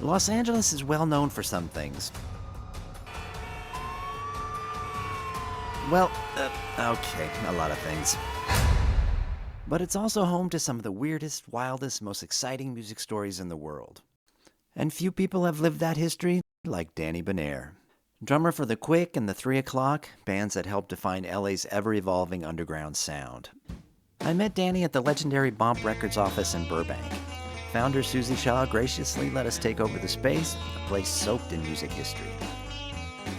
Los Angeles is well known for some things. Well, okay, a lot of things. But it's also home to some of the weirdest, wildest, most exciting music stories in the world. And few people have lived that history like Danny Benair. Drummer for The Quick and the 3 O'Clock, bands that helped define LA's ever-evolving underground sound. I met Danny at the legendary Bomp Records office in Burbank. Founder Susie Shaw graciously let us take over the space, a place soaked in music history.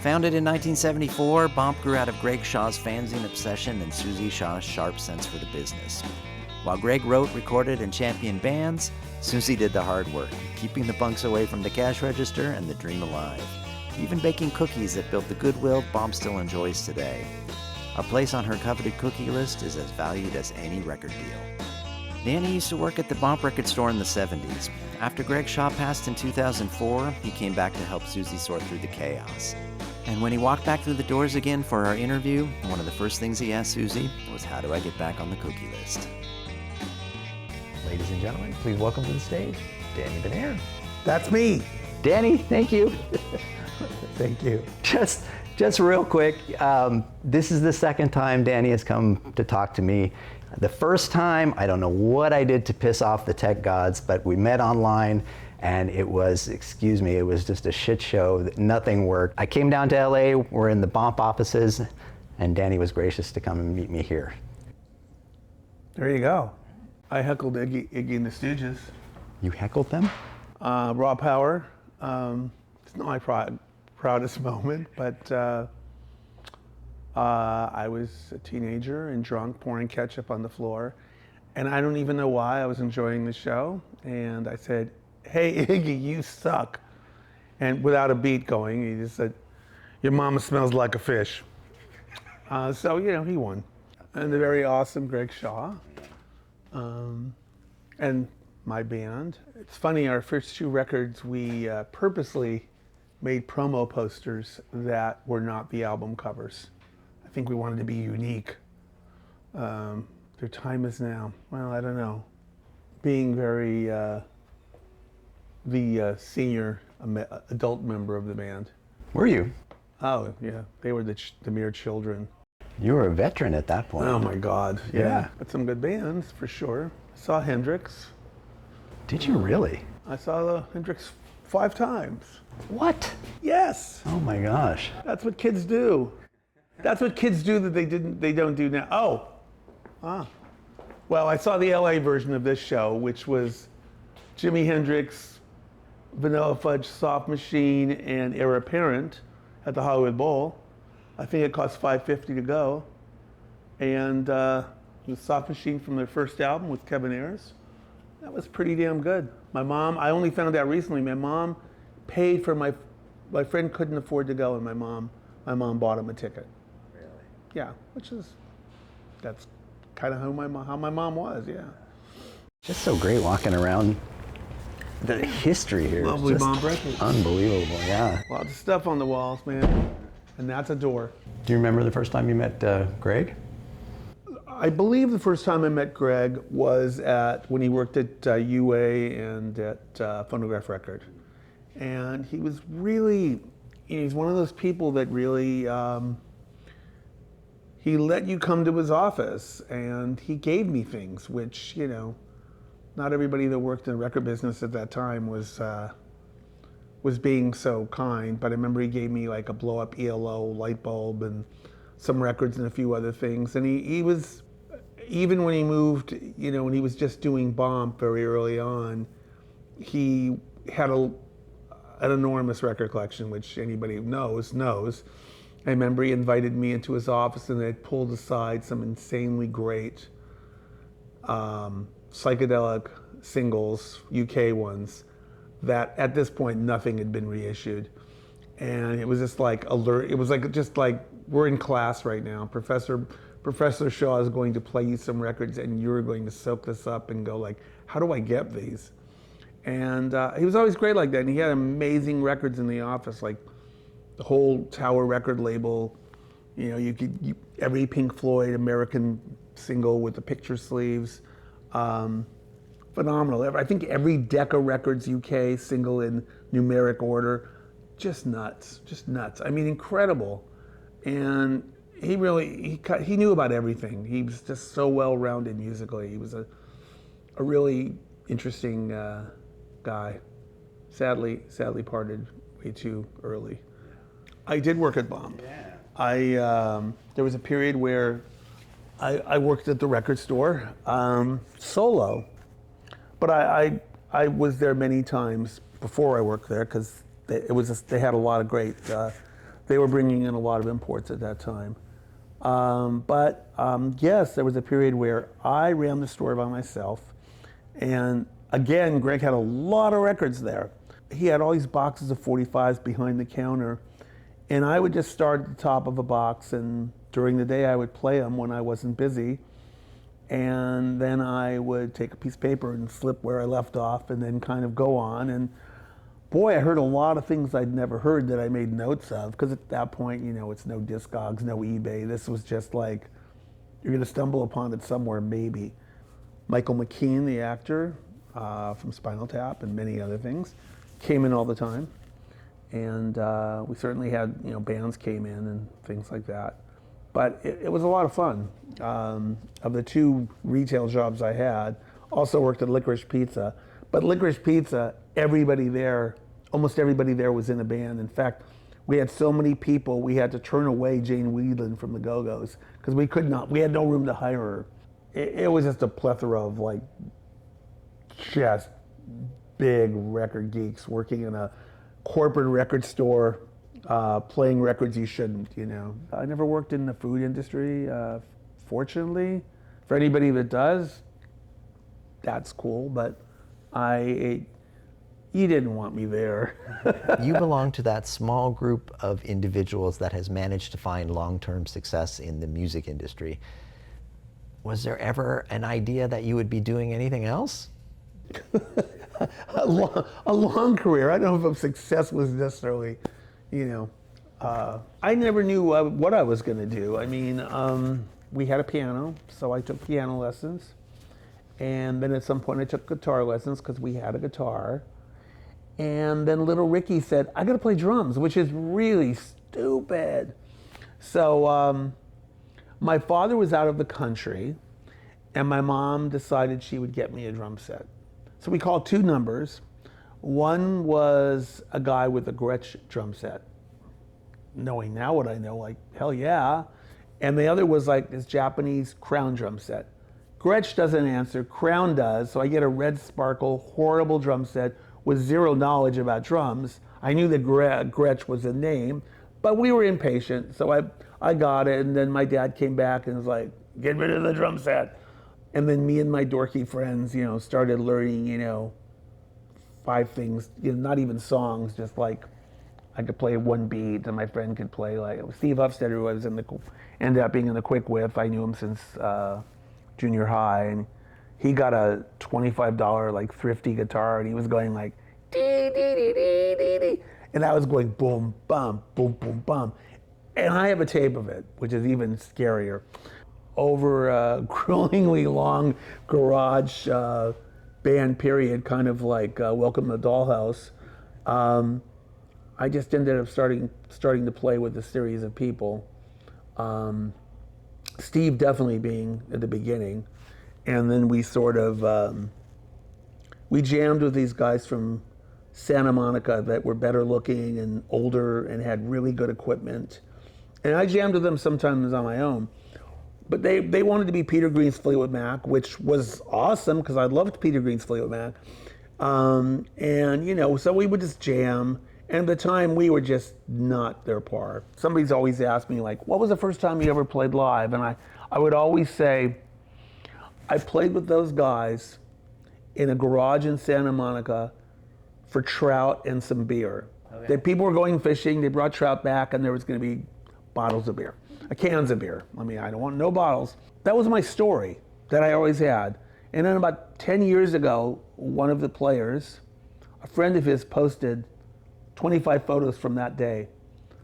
Founded in 1974, Bomp grew out of Greg Shaw's fanzine obsession and Susie Shaw's sharp sense for the business. While Greg wrote, recorded, and championed bands, Susie did the hard work, keeping the punks away from the cash register and the dream alive. Even baking cookies that built the goodwill Bomp still enjoys today. Our place on her coveted cookie list is as valued as any record deal. Danny used to work at the Bomp record store in the 70s. After Greg Shaw passed in 2004, he came back to help Susie sort through the chaos. And when he walked back through the doors again for our interview, one of the first things he asked Susie was, how do I get back on the cookie list? Ladies and gentlemen, please welcome to the stage, Danny Benair. That's me. Danny, thank you. Thank you. Just real quick, this is the second time Danny has come to talk to me. The first time, I don't know what I did to piss off the tech gods, but we met online and it was, it was just a shit show. Nothing worked. I came down to LA, we're in the Bomp offices, and Danny was gracious to come and meet me here. There you go. I heckled Iggy and the Stooges. You heckled them? Raw power. It's not my proudest moment, but I was a teenager and drunk, pouring ketchup on the floor. And I don't even know why I was enjoying the show. And I said, hey, Iggy, you suck. And without a beat going, he just said, your mama smells like a fish. So, you know, he won. And the very awesome Greg Shaw. And my band. It's funny, our first 2 records, we purposely made promo posters that were not the album covers. I think we wanted to be unique. Their time is now, well, I don't know. Being very the senior adult member of the band. Were you? Oh, yeah. They were the mere children. You were a veteran at that point. Oh my God, Yeah. But some good bands, for sure. I saw Hendrix. Did you really? I saw Hendrix 5 times. What? Yes. Oh my gosh. That's what kids do. That's what kids do that they don't do now. Well, I saw the LA version of this show, which was Jimi Hendrix, Vanilla Fudge, Soft Machine, and Heir Apparent at the Hollywood Bowl. I think it cost $5.50 to go. And it was Soft Machine from their first album with Kevin Ayers. That was pretty damn good. My mom, I only found out recently, my mom paid for my friend couldn't afford to go, and my mom bought him a ticket. Really? Yeah, that's kind of how my mom was, yeah. Just so great walking around. The history here Lovely is just Bomp records. unbelievable, yeah. Lots of stuff on the walls, man. And that's a door. Do you remember the first time you met Greg? I believe the first time I met Greg was when he worked at UA and at Phonograph Record. And he was really, he's one of those people that really, he let you come to his office and he gave me things, which, you know, not everybody that worked in the record business at that time was being so kind, but I remember he gave me like a blow-up ELO light bulb and some records and a few other things. And he was, even when he moved, you know, when he was just doing Bomp very early on, he had an enormous record collection, which anybody who knows. I remember he invited me into his office and they pulled aside some insanely great psychedelic singles, UK ones, that at this point nothing had been reissued. And it was just like alert, it was like just like we're in class right now. Professor Shaw is going to play you some records and you're going to soak this up and go like, how do I get these? And he was always great like that. And he had amazing records in the office, like the whole Tower record label. You know, every Pink Floyd American single with the picture sleeves. Phenomenal. I think every Decca Records UK single in numeric order. Just nuts, just nuts. I mean, incredible. And he knew about everything. He was just so well-rounded musically. He was a really interesting guy. Sadly parted way too early. I did work at Bomp. Yeah. There was a period where I worked at the record store solo, but I was there many times before I worked there because they had a lot of great. They were bringing in a lot of imports at that time. Yes, there was a period where I ran the store by myself, and again, Greg had a lot of records there. He had all these boxes of 45s behind the counter, and I would just start at the top of a box, and during the day I would play them when I wasn't busy, and then I would take a piece of paper and flip where I left off and then kind of go on. And boy, I heard a lot of things I'd never heard that I made notes of, because at that point, it's no Discogs, no eBay. This was just like, you're gonna stumble upon it somewhere, maybe. Michael McKean, the actor from Spinal Tap and many other things, came in all the time. And we certainly had, bands came in and things like that. But it was a lot of fun. Of the two retail jobs I had, also worked at Licorice Pizza. But Licorice Pizza, almost everybody there was in a band. In fact, we had so many people, we had to turn away Jane Wiedlin from the Go-Go's because we had no room to hire her. It was just a plethora of just big record geeks working in a corporate record store, playing records you shouldn't, I never worked in the food industry, fortunately. For anybody that does, that's cool, but you didn't want me there. You belong to that small group of individuals that has managed to find long-term success in the music industry. Was there ever an idea that you would be doing anything else? a long career. I don't know if success was necessarily, I never knew what I was going to do. I mean, we had a piano, so I took piano lessons. And then at some point I took guitar lessons because we had a guitar. And then little Ricky said, I got to play drums, which is really stupid. So my father was out of the country, and my mom decided she would get me a drum set. So we called two numbers. One was a guy with a Gretsch drum set. Knowing now what I know, hell yeah. And the other was this Japanese Crown drum set. Gretsch doesn't answer, Crown does, so I get a red sparkle, horrible drum set with zero knowledge about drums. I knew that Gretsch was a name, but we were impatient, so I got it, and then my dad came back and was like, get rid of the drum set. And then me and my dorky friends, started learning, 5 things, not even songs, just I could play one beat, and my friend could play Steve Hofstetter, who I was ended up being in the Quick With. I knew him since junior high, and he got a $25 thrifty guitar, and he was going dee, dee, dee, dee, dee, dee. And I was going boom, bum, boom, boom, bum. And I have a tape of it, which is even scarier. Over a growingly long garage band period, kind of Welcome to the Dollhouse, I just ended up starting to play with a series of people. Steve definitely being at the beginning, and then we sort of we jammed with these guys from Santa Monica that were better looking and older and had really good equipment, and I jammed with them sometimes on my own. But they wanted to be Peter Green's Fleetwood Mac, which was awesome because I loved Peter Green's Fleetwood Mac, and so we would just jam. And at the time, we were just not their par. Somebody's always asked me, what was the first time you ever played live? And I would always say, I played with those guys in a garage in Santa Monica for trout and some beer. Okay. People were going fishing, they brought trout back, and there was going to be bottles of beer, cans of beer. I mean, I don't want no bottles. That was my story that I always had. And then about 10 years ago, one of the players, a friend of his, posted 25 photos from that day.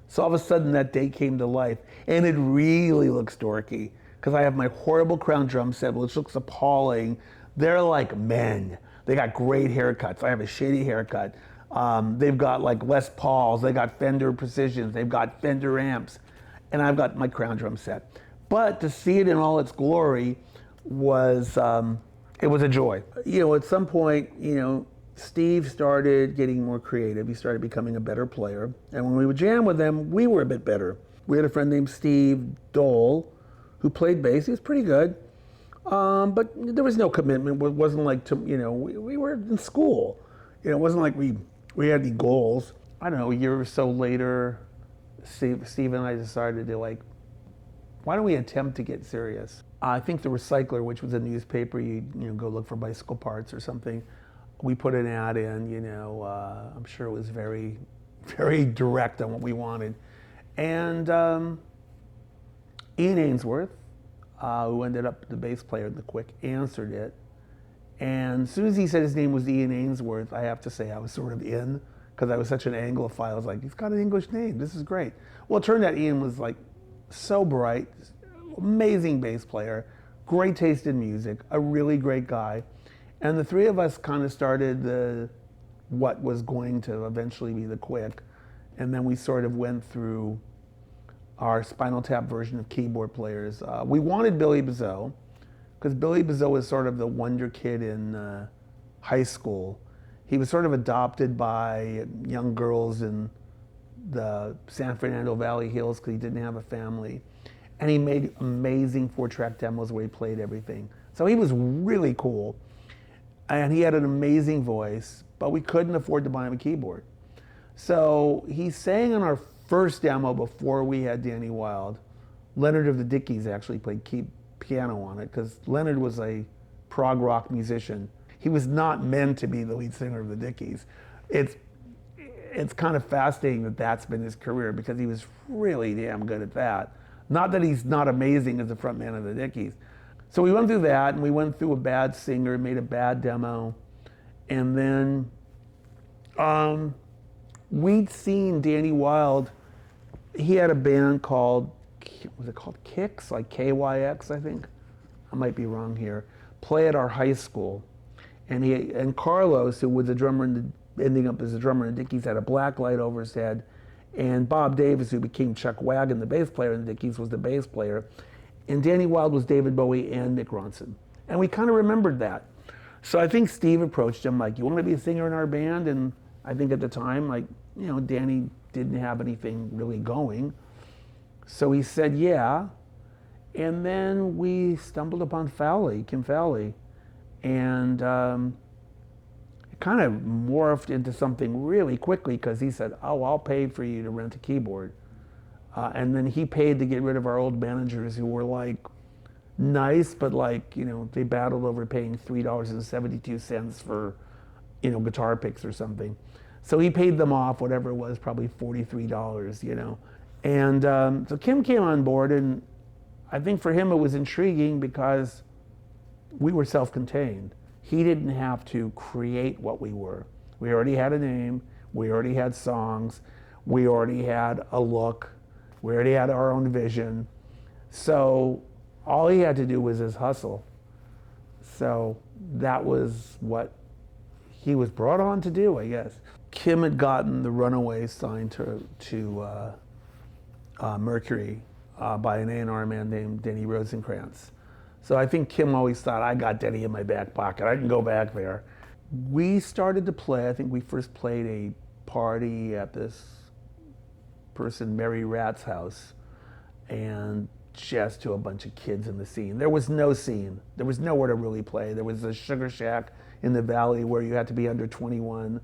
So all of a sudden that day came to life, and it really looks dorky because I have my horrible Crown drum set, which looks appalling. They're like men. They got great haircuts. I have a shady haircut. They've got like Les Pauls. They got Fender Precisions. They've got Fender amps, and I've got my Crown drum set. But to see it in all its glory was it was a joy. You know, at some point, you know, Steve started getting more creative. He started becoming a better player, and when we would jam with them, we were a bit better. We had a friend named Steve Dole, who played bass. He was pretty good. But there was no commitment. It wasn't like, you know, we were in school. You know, it wasn't like we had any goals. I don't know, a year or so later, Steve and I decided to like, why don't we attempt to get serious? I think The Recycler, which was a newspaper, you know, go look for bicycle parts or something. We put an ad in, you know, I'm sure it was very, very direct on what we wanted. And Ian Ainsworth, who ended up the bass player in the Quick, answered it. And as soon as he said his name was Ian Ainsworth, I have to say I was sort of in, because I was such an Anglophile. I was like, he's got an English name, this is great. Well, it turned out Ian was like so bright, amazing bass player, great taste in music, a really great guy. And the three of us kind of started what was going to eventually be the Quick. And then we sort of went through our Spinal Tap version of keyboard players. We wanted Billy Bizot, because Billy Bizot was sort of the wonder kid in high school. He was sort of adopted by young girls in the San Fernando Valley Hills because he didn't have a family. And he made amazing 4-track demos where he played everything. So he was really cool. And he had an amazing voice, but we couldn't afford to buy him a keyboard. So he sang on our first demo before we had Danny Wilde. Leonard of the Dickies actually played piano on it because Leonard was a prog rock musician. He was not meant to be the lead singer of the Dickies. It's kind of fascinating that that's been his career because he was really damn good at that. Not that he's not amazing as the frontman of the Dickies. So we went through that, and we went through a bad singer, made a bad demo, and then we'd seen Danny Wilde. He had a band called, was it called Kicks? Like KYX, I think. I might be wrong here. Play at our high school. And Carlos, who was a drummer, ending up as a drummer in the Dickies, had a black light over his head. And Bob Davis, who became Chuck Wagon, the bass player in the Dickies, was the bass player. And Danny Wilde was David Bowie and Nick Ronson. And we kind of remembered that. So I think Steve approached him like, you want to be a singer in our band? And I think at the time, like, you know, Danny didn't have anything really going. So he said, yeah. And then we stumbled upon Kim Fowley. And it kind of morphed into something really quickly because he said, oh, I'll pay for you to rent a keyboard. And then he paid to get rid of our old managers who were like nice, but like, you know, they battled over paying $3.72 for, you know, guitar picks or something. So he paid them off, whatever it was, probably $43, you know. And so Kim came on board, and I think for him it was intriguing because we were self-contained. He didn't have to create what we were. We already had a name, we already had songs, we already had a look, we already had our own vision. So all he had to do was his hustle. So that was what he was brought on to do, I guess. Kim had gotten the Runaways signed to Mercury by an A&R man named Denny Rosenkrantz. So I think Kim always thought, I got Denny in my back pocket, I can go back there. We started to play, I think we first played a party at this person, Mary Rat's house, and just to a bunch of kids in the scene. There was no scene. There was nowhere to really play. There was a Sugar Shack in the Valley where you had to be under 21,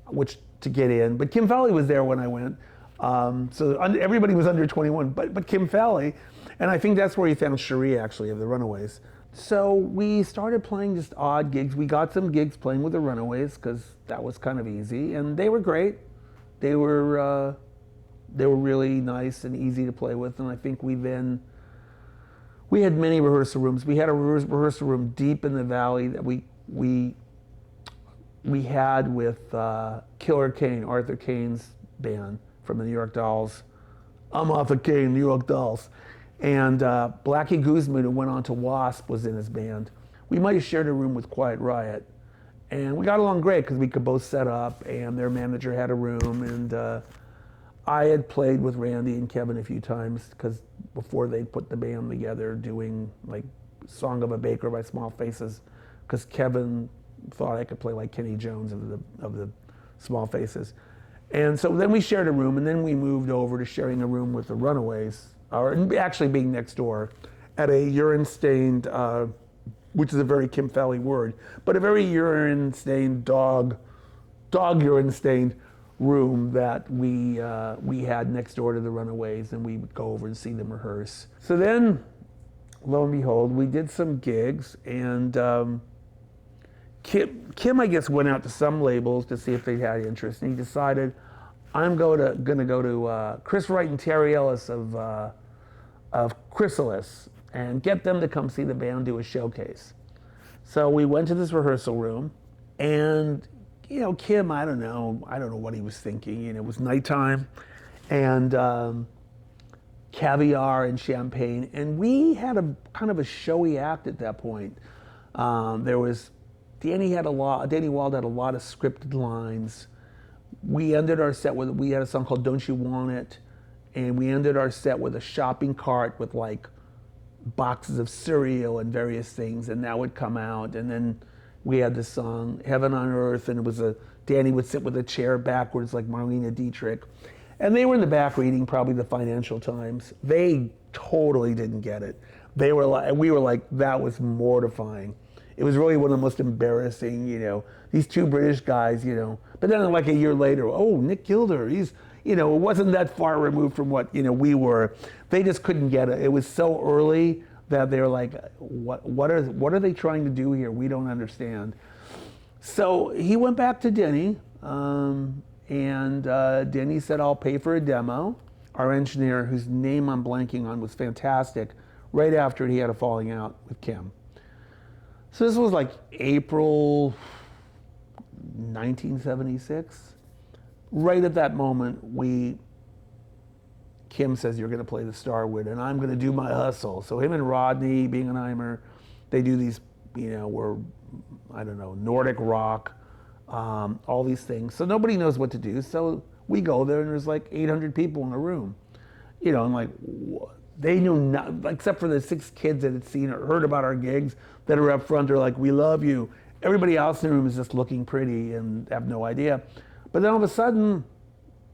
which to get in. But Kim Fowley was there when I went. So everybody was under 21, but Kim Fowley. And I think that's where he found Cherie, actually, of the Runaways. So we started playing just odd gigs. We got some gigs playing with the Runaways because that was kind of easy. And they were great. They were really nice and easy to play with. And I think we had many rehearsal rooms. We had a rehearsal room deep in the Valley that we had with Killer Kane, Arthur Kane's band from the New York Dolls. I'm Arthur Kane, New York Dolls. And Blackie Guzman, who went on to Wasp, was in his band. we might have shared a room with Quiet Riot. And we got along great because we could both set up, and their manager had a room, and I had played with Randy and Kevin a few times because before they put the band together, doing like Song of a Baker by Small Faces, because Kevin thought I could play like Kenny Jones of the Small Faces. And so then we shared a room, and then we moved over to sharing a room with the Runaways, or actually being next door at a urine-stained, which is a very Kim Fowley word, but a very urine-stained dog urine-stained room that we had next door to the Runaways, and we would go over and see them rehearse. So then, lo and behold, we did some gigs, and Kim, I guess, went out to some labels to see if they had interest, and he decided, I'm going to go to Chris Wright and Terry Ellis of Chrysalis and get them to come see the band do a showcase. So we went to this rehearsal room, and Kim, I don't know what he was thinking. It was nighttime, and caviar and champagne, and we had a kind of a showy act at that point. There was Danny Wilde had a lot of scripted lines. We ended our set we had a song called Don't You Want It, and we ended our set with a shopping cart with like boxes of cereal and various things, and that would come out, and then we had this song Heaven on Earth, and it was Danny would sit with a chair backwards like Marlene Dietrich, and they were in the back reading probably the Financial Times. They totally didn't get it. We were like, that was mortifying. It was really one of the most embarrassing, these two British guys, but then like a year later, oh, Nick Gilder, he's, it wasn't that far removed from what, we were. They just couldn't get it. It was so early that they were like, what are they trying to do here? We don't understand. So he went back to Denny, and Denny said, I'll pay for a demo. Our engineer, whose name I'm blanking on, was fantastic, right after he had a falling out with Kim. So this was like April 1976. Right at that moment, Kim says, you're going to play the Starwood, and I'm going to do my hustle. So him and Rodney, Bingenheimer, they do these, Nordic rock, all these things. So nobody knows what to do. So we go there, and there's like 800 people in a room. And like, they knew not, except for the 6 kids that had seen or heard about our gigs that are up front. They're like, we love you. Everybody else in the room is just looking pretty and have no idea. But then all of a sudden,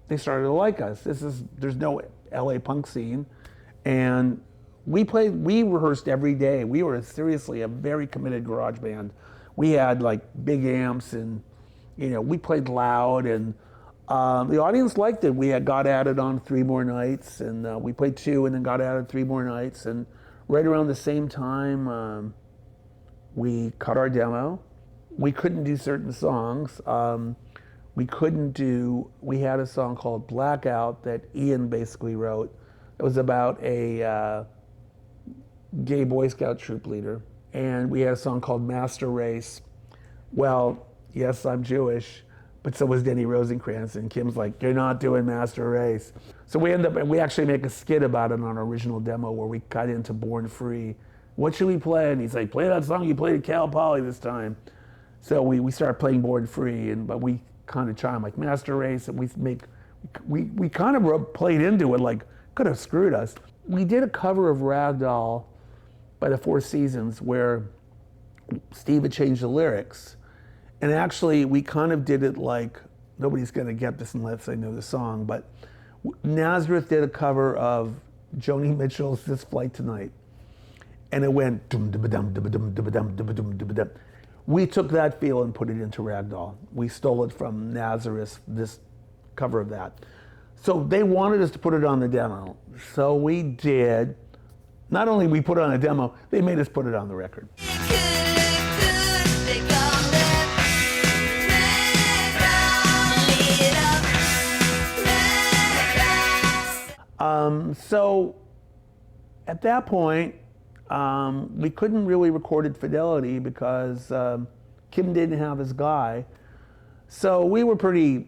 they started to like us. There's no LA punk scene. And we rehearsed every day. We were seriously a very committed garage band. We had like big amps, and we played loud, and the audience liked it. We got at it on 3 more nights, and we played 2 and then got at it 3 more nights. And right around the same time, we cut our demo. We couldn't do certain songs. We had a song called Blackout that Ian basically wrote. It was about a gay Boy Scout troop leader. And we had a song called Master Race. Well, yes, I'm Jewish, but so was Denny Rosenkrantz, and Kim's like, you're not doing Master Race. So we actually make a skit about it on our original demo where we cut into Born Free. What should we play? And he's like, play that song you played at Cal Poly this time. So we started playing Born Free, but we kind of chime like Master Race, and we kind of played into it like, could have screwed us. We did a cover of Ragdoll by the Four Seasons where Steve had changed the lyrics. And actually, we kind of did it like, nobody's gonna get this unless they know the song, but Nazareth did a cover of Joni Mitchell's This Flight Tonight. And it went dum dum dum dum dum dum dum dum dum dum dum. We took that feel and put it into Ragdoll. We stole it from Nazareth, this cover of that. So they wanted us to put it on the demo. So we did. Not only we put it on a demo, they made us put it on the record. So at that point, we couldn't really record at Fidelity because Kim didn't have his guy. So we were pretty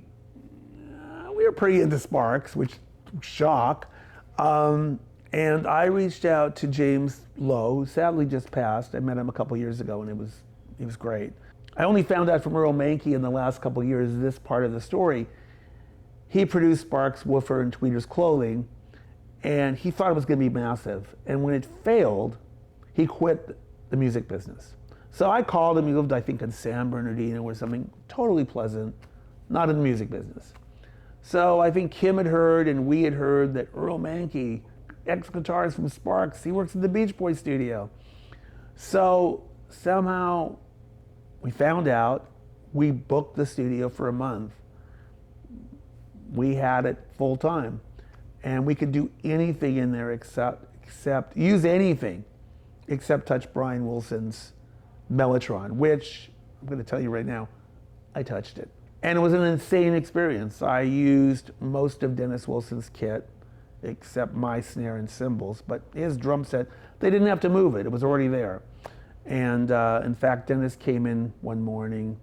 into Sparks, which shock. And I reached out to James Lowe, who sadly just passed. I met him a couple years ago, and he was great. I only found out from Earl Mankey in the last couple of years this part of the story. He produced Sparks, Woofer, and Tweeter's Clothing, and he thought it was going to be massive. And when it failed, he quit the music business. So I called him. He lived, I think, in San Bernardino or something, totally pleasant, not in the music business. So I think Kim had heard and we had heard that Earl Mankey, ex-guitarist from Sparks, he works at the Beach Boys studio. So somehow we found out, we booked the studio for a month. We had it full time. And we could do anything in there except use anything except touch Brian Wilson's Mellotron, which I'm going to tell you right now, I touched it. And it was an insane experience. I used most of Dennis Wilson's kit, except my snare and cymbals, but his drum set, they didn't have to move it. It was already there. And in fact, Dennis came in one morning.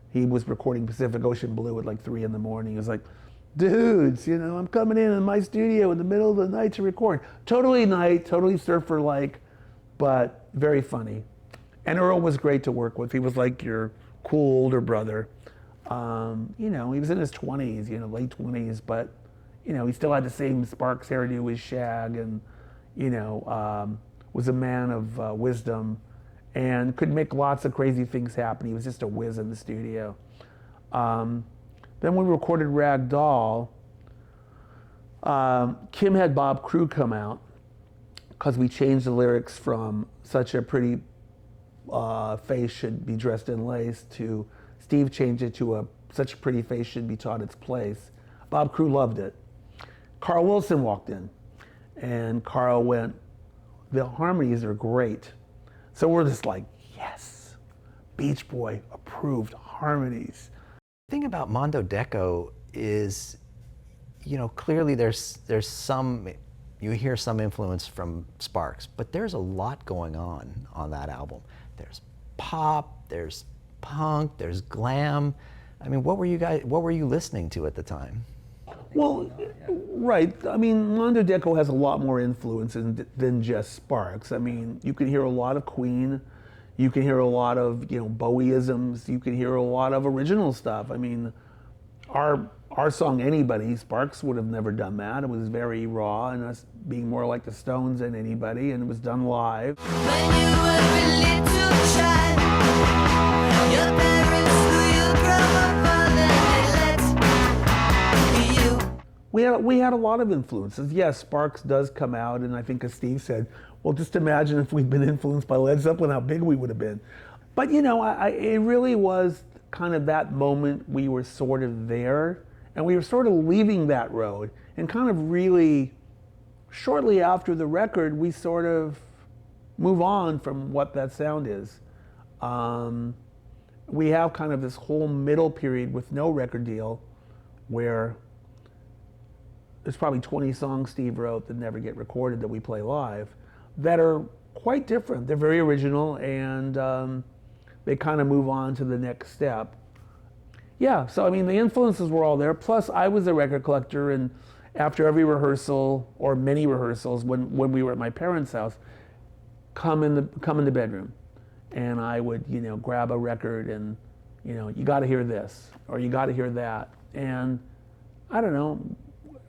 He was recording Pacific Ocean Blue at like 3 in the morning. He was like, dudes, you know, I'm coming in my studio in the middle of the night to record. Totally night, totally surfer-like, but very funny. And Earl was great to work with. He was like your cool older brother. You know, he was in his 20s, you know, late 20s, but, you know, he still had the same Sparks hairdo, his shag, and, you know, was a man of wisdom and could make lots of crazy things happen. He was just a whiz in the studio. Then we recorded Rag Doll. Kim had Bob Crew come out because we changed the lyrics from such a pretty face should be dressed in lace to Steve changed it to such a pretty face should be taught its place. Bob Crew loved it. Carl Wilson walked in and Carl went, the harmonies are great. So we're just like, yes, Beach Boy approved harmonies. The thing about Mondo Deco is, you know, clearly there's some, you hear some influence from Sparks, but there's a lot going on that album. There's pop, there's punk, there's glam. I mean, what were you listening to at the time? Well, right. I mean, Mondo Deco has a lot more influence than just Sparks. I mean, you can hear a lot of Queen. You can hear a lot of, you know, Bowie-isms. You can hear a lot of original stuff. I mean, our song Anybody, Sparks would have never done that. It was very raw and us being more like the Stones than anybody, and it was done live. When you were a little child, your parents threw you from above and they let you. We had a lot of influences. Yes, Sparks does come out, and I think as Steve said, well, just imagine if we'd been influenced by Led Zeppelin, how big we would have been. But you know, it really was kind of that moment we were sort of there, and we were sort of leaving that road, and kind of really, shortly after the record, we sort of move on from what that sound is. We have kind of this whole middle period with no record deal, where there's probably 20 songs Steve wrote that never get recorded that we play live that are quite different. They're very original, and they kind of move on to the next step. Yeah, so I mean, the influences were all there. Plus, I was a record collector, and after every rehearsal, or many rehearsals, when we were at my parents' house, come in the bedroom, and I would, you know, grab a record and, you know, you got to hear this, or you got to hear that, and I don't know.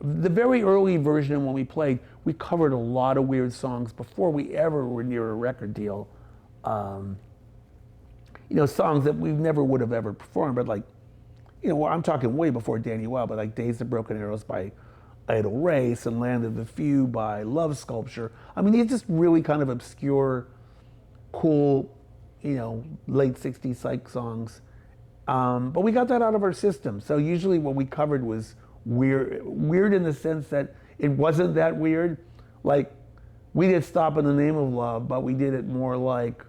The very early version when we played, we covered a lot of weird songs before we ever were near a record deal. You know, songs that we never would have ever performed, but like, you know, I'm talking way before Danny Wilde, but like Days of Broken Arrows by Idle Race and Land of the Few by Love Sculpture. I mean, these just really kind of obscure, cool, you know, late 60s psych songs. But we got that out of our system. So usually what we covered was weird in the sense that it wasn't that weird. Like, we did Stop in the Name of Love, but we did it more like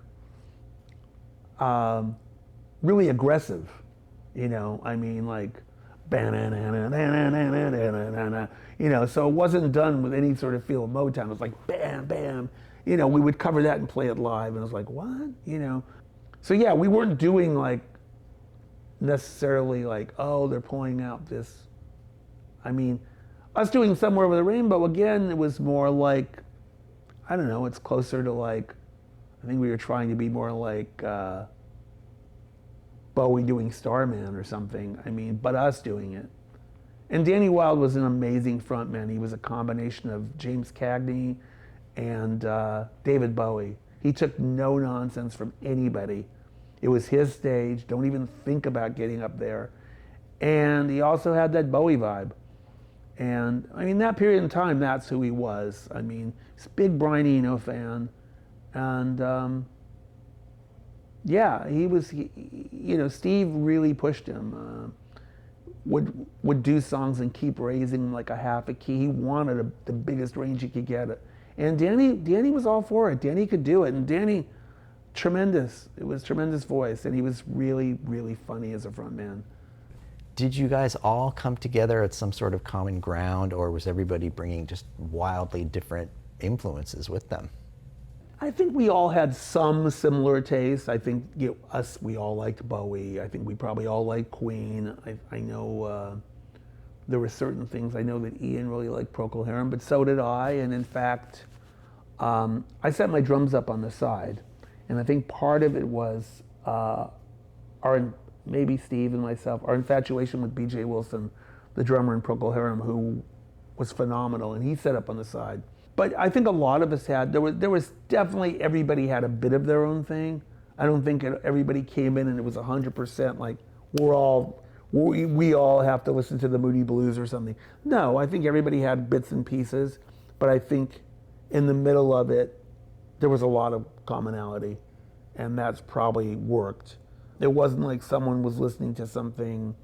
really aggressive, you know. I mean, like, you know, so it wasn't done with any sort of feel of Motown. It was like bam, bam, you know. We would cover that and play it live, and it was like, what, you know. So yeah, we weren't doing like necessarily like, oh, they're pulling out this. I mean, us doing Somewhere Over the Rainbow, again, it was more like I don't know, it's closer to like, I think we were trying to be more like Bowie doing Starman or something. I mean, but us doing it. And Danny Wilde was an amazing frontman. He was a combination of James Cagney and David Bowie. He took no nonsense from anybody. It was his stage. Don't even think about getting up there. And he also had that Bowie vibe. And I mean, that period in time, that's who he was. I mean, he's a big Brian Eno fan. And yeah, he was, you know, Steve really pushed him. Would do songs and keep raising like a half a key. He wanted the biggest range he could get. And Danny was all for it. Danny could do it. And Danny, tremendous. It was tremendous voice. And he was really, really funny as a frontman. Did you guys all come together at some sort of common ground, or was everybody bringing just wildly different influences with them? I think we all had some similar tastes. I think we all liked Bowie. I think we probably all liked Queen. I know there were certain things. I know that Ian really liked Procol Harum, but so did I. And in fact, I set my drums up on the side. And I think part of it was maybe Steve and myself, our infatuation with B.J. Wilson, the drummer in Procol Harum, who was phenomenal, and he set up on the side. But I think a lot of us there was definitely, everybody had a bit of their own thing. I don't think everybody came in and it was 100% like, we all have to listen to the Moody Blues or something. No, I think everybody had bits and pieces, but I think in the middle of it, there was a lot of commonality, and that's probably worked. It wasn't like someone was listening to something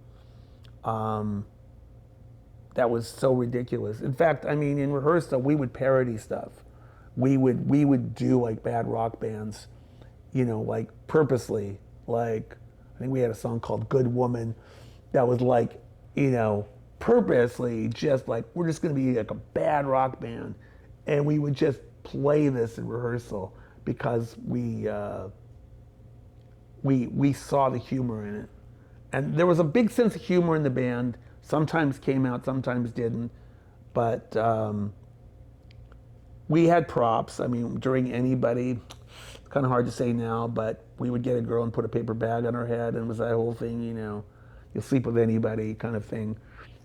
that was so ridiculous. In fact, I mean, in rehearsal, we would parody stuff. We would do like bad rock bands, you know, like purposely. Like, I think we had a song called Good Woman that was like, you know, purposely just like, we're just gonna be like a bad rock band. And we would just play this in rehearsal because we saw the humor in it. And there was a big sense of humor in the band. Sometimes came out, sometimes didn't. But we had props. I mean, during Anybody, it's kind of hard to say now, but we would get a girl and put a paper bag on her head, and it was that whole thing, you know, you'll sleep with anybody kind of thing.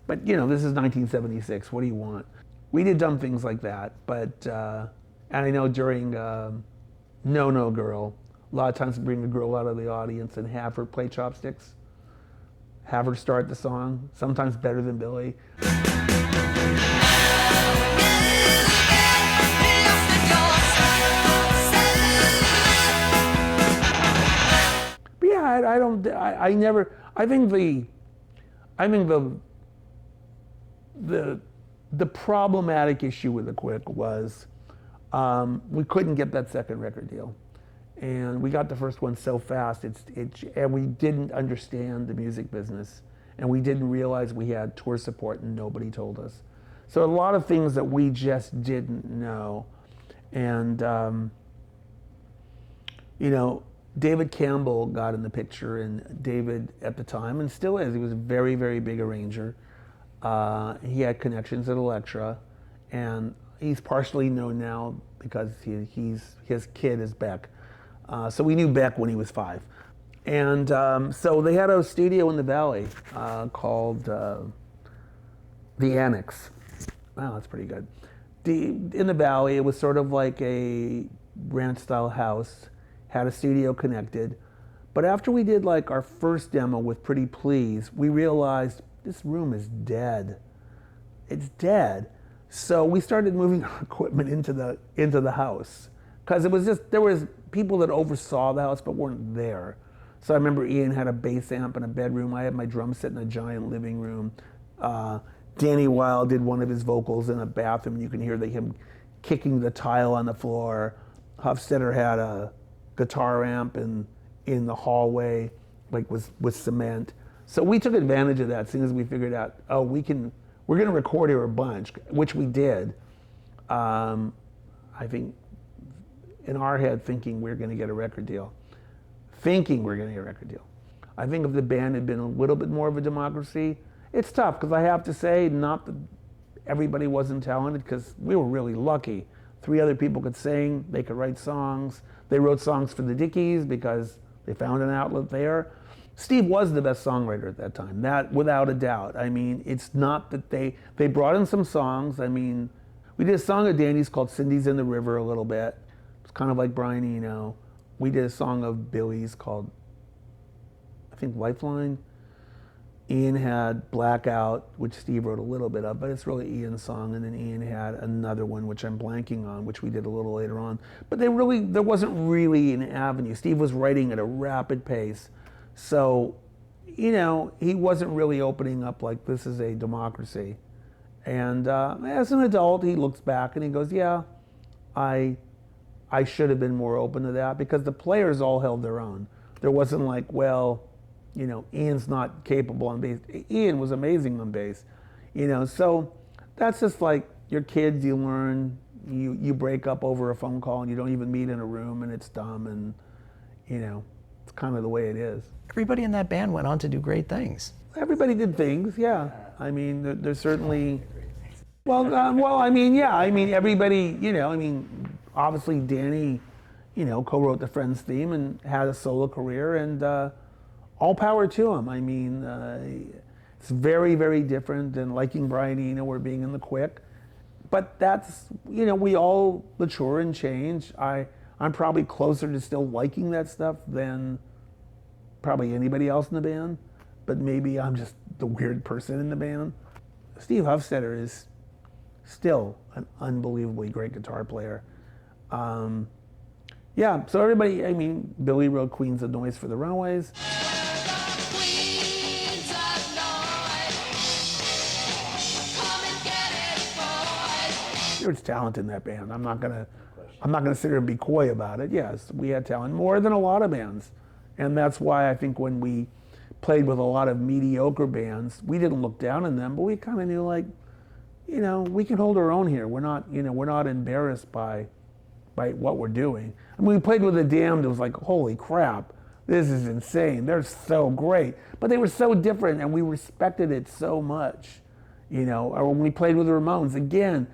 But, you know, this is 1976. What do you want? We did dumb things like that. But, and I know during No No Girl, a lot of times we bring a girl out of the audience and have her play chopsticks. Have her start the song, sometimes better than Billy. But yeah, I think the problematic issue with the Quick was we couldn't get that second record deal. And we got the first one so fast, and we didn't understand the music business, and we didn't realize we had tour support, and nobody told us. So a lot of things that we just didn't know. And, you know, David Campbell got in the picture, and David at the time, and still is, he was a very, very big arranger. He had connections at Elektra, and he's partially known now because his kid is Beck. So we knew Beck when he was 5. And so they had a studio in the Valley called The Annex. Wow, that's pretty good. In the Valley, it was sort of like a ranch-style house, had a studio connected. But after we did like our first demo with Pretty Please, we realized this room is dead. It's dead. So we started moving our equipment into the house. Because it was just, there was people that oversaw the house but weren't there. So I remember Ian had a bass amp in a bedroom. I had my drum set in a giant living room. Danny Wilde did one of his vocals in a bathroom. You can hear him kicking the tile on the floor. Hofstetter had a guitar amp in the hallway, like with cement. So we took advantage of that as soon as we figured out, oh, we're gonna record here a bunch, which we did. I think in our head thinking we're gonna get a record deal. I think if the band had been a little bit more of a democracy, it's tough, because I have to say, not that everybody wasn't talented, because we were really lucky. 3 other people could sing, they could write songs. They wrote songs for the Dickies because they found an outlet there. Steve was the best songwriter at that time, that without a doubt. I mean, it's not that they brought in some songs. I mean, we did a song of Danny's called Cindy's in the River a little bit. It's kind of like Brian Eno. We did a song of Billy's called, I think, Lifeline. Ian had Blackout, which Steve wrote a little bit of, but it's really Ian's song. And then Ian had another one, which I'm blanking on, which we did a little later on. But there wasn't really an avenue. Steve was writing at a rapid pace. So, you know, he wasn't really opening up like this is a democracy. And as an adult, he looks back and he goes, yeah, I should have been more open to that, because the players all held their own. There wasn't like, well, you know, Ian's not capable on bass. Ian was amazing on bass, you know. So that's just like your kids. You learn, you break up over a phone call and you don't even meet in a room, and it's dumb, and you know, it's kind of the way it is. Everybody in that band went on to do great things. Everybody did things, yeah. I mean, there's certainly. Well, I mean, yeah. I mean, everybody, you know. I mean, obviously Danny, you know, co-wrote the Friends theme and had a solo career, and all power to him. I mean, it's very, very different than liking Brian Eno or being in the Quick. But that's, you know, we all mature and change. I'm probably closer to still liking that stuff than probably anybody else in the band. But maybe I'm just the weird person in the band. Steve Hofstetter is still an unbelievably great guitar player. Yeah, so everybody, I mean, Billy wrote Queens of Noise for the Runaways. There's talent in that band. I'm not gonna sit here and be coy about it. Yes, we had talent, more than a lot of bands. And that's why I think when we played with a lot of mediocre bands, we didn't look down on them, but we kind of knew, like, you know, we can hold our own here. We're not, you know, we're not embarrassed by what we're doing. I mean, we played with The Damned, it was like, holy crap, this is insane. They're so great. But they were so different, and we respected it so much, you know. Or when we played with the Ramones, again,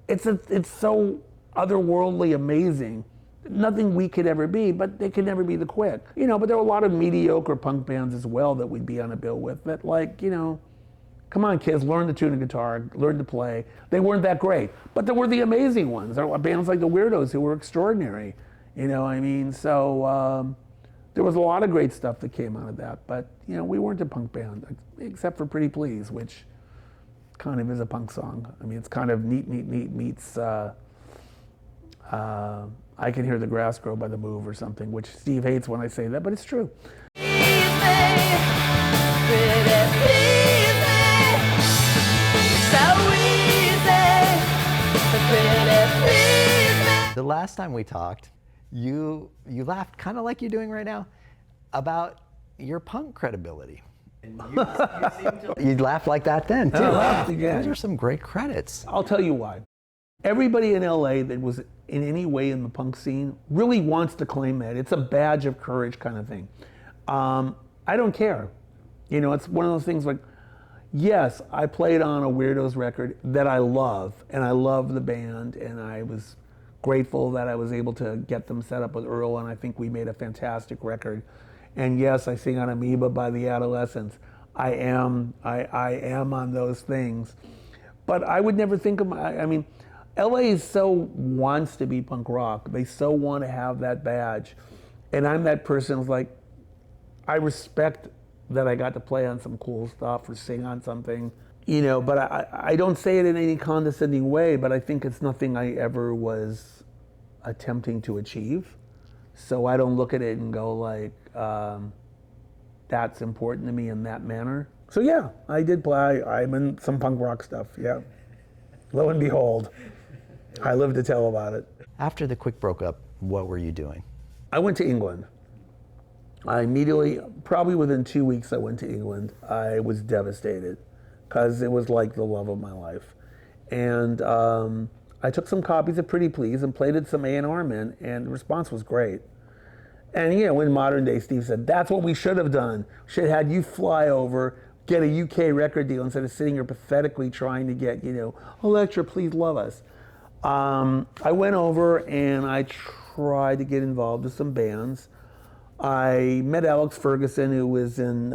it's so otherworldly amazing. Nothing we could ever be, but they could never be the Quick. You know, but there were a lot of mediocre punk bands as well that we'd be on a bill with that, like, you know, come on, kids, learn to tune a guitar, learn to play. They weren't that great, but there were the amazing ones. There were bands like the Weirdos who were extraordinary. You know, I mean, so there was a lot of great stuff that came out of that. But, you know, we weren't a punk band, except for Pretty Please, which kind of is a punk song. I mean, it's kind of neat meets I Can Hear the Grass Grow by The Move or something, which Steve hates when I say that, but it's true. The last time we talked, you laughed kind of like you're doing right now about your punk credibility. And you laughed like that then, too. I laughed again. Those are some great credits. I'll tell you why. Everybody in LA that was in any way in the punk scene really wants to claim that. It's a badge of courage kind of thing. I don't care. You know, it's one of those things like, yes, I played on a Weirdos record that I love, and I love the band, and I was grateful that I was able to get them set up with Earl, and I think we made a fantastic record. And yes, I sing on Amoeba by the Adolescents. I am on those things. But I would never think of I mean, LA so wants to be punk rock. They so want to have that badge. And I'm that person who's like, I respect that I got to play on some cool stuff or sing on something, you know, but I don't say it in any condescending way, but I think it's nothing I ever was attempting to achieve. So I don't look at it and go like, that's important to me in that manner. So yeah, I did play, I'm in some punk rock stuff, yeah. Lo and behold, I live to tell about it. After the Quick broke up, what were you doing? I went to England. I immediately, probably within 2 weeks I went to England. I was devastated because it was like the love of my life. And I took some copies of Pretty Please and played it some A&R men, and the response was great. And you know, in modern day, Steve said, that's what we should have done. Should have had you fly over, get a UK record deal instead of sitting here pathetically trying to get, you know, Elektra, please love us. I went over and I tried to get involved with some bands. I met Alex Ferguson, who was in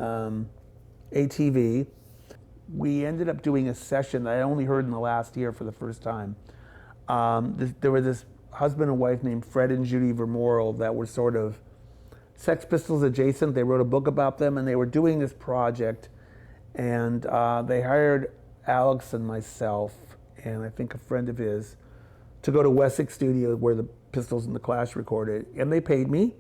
ATV. We ended up doing a session that I only heard in the last year for the first time. There were this husband and wife named Fred and Judy Vermorel that were sort of Sex Pistols adjacent. They wrote a book about them, and they were doing this project. And they hired Alex and myself, and I think a friend of his, to go to Wessex Studio where the Pistols and the Clash recorded. And they paid me,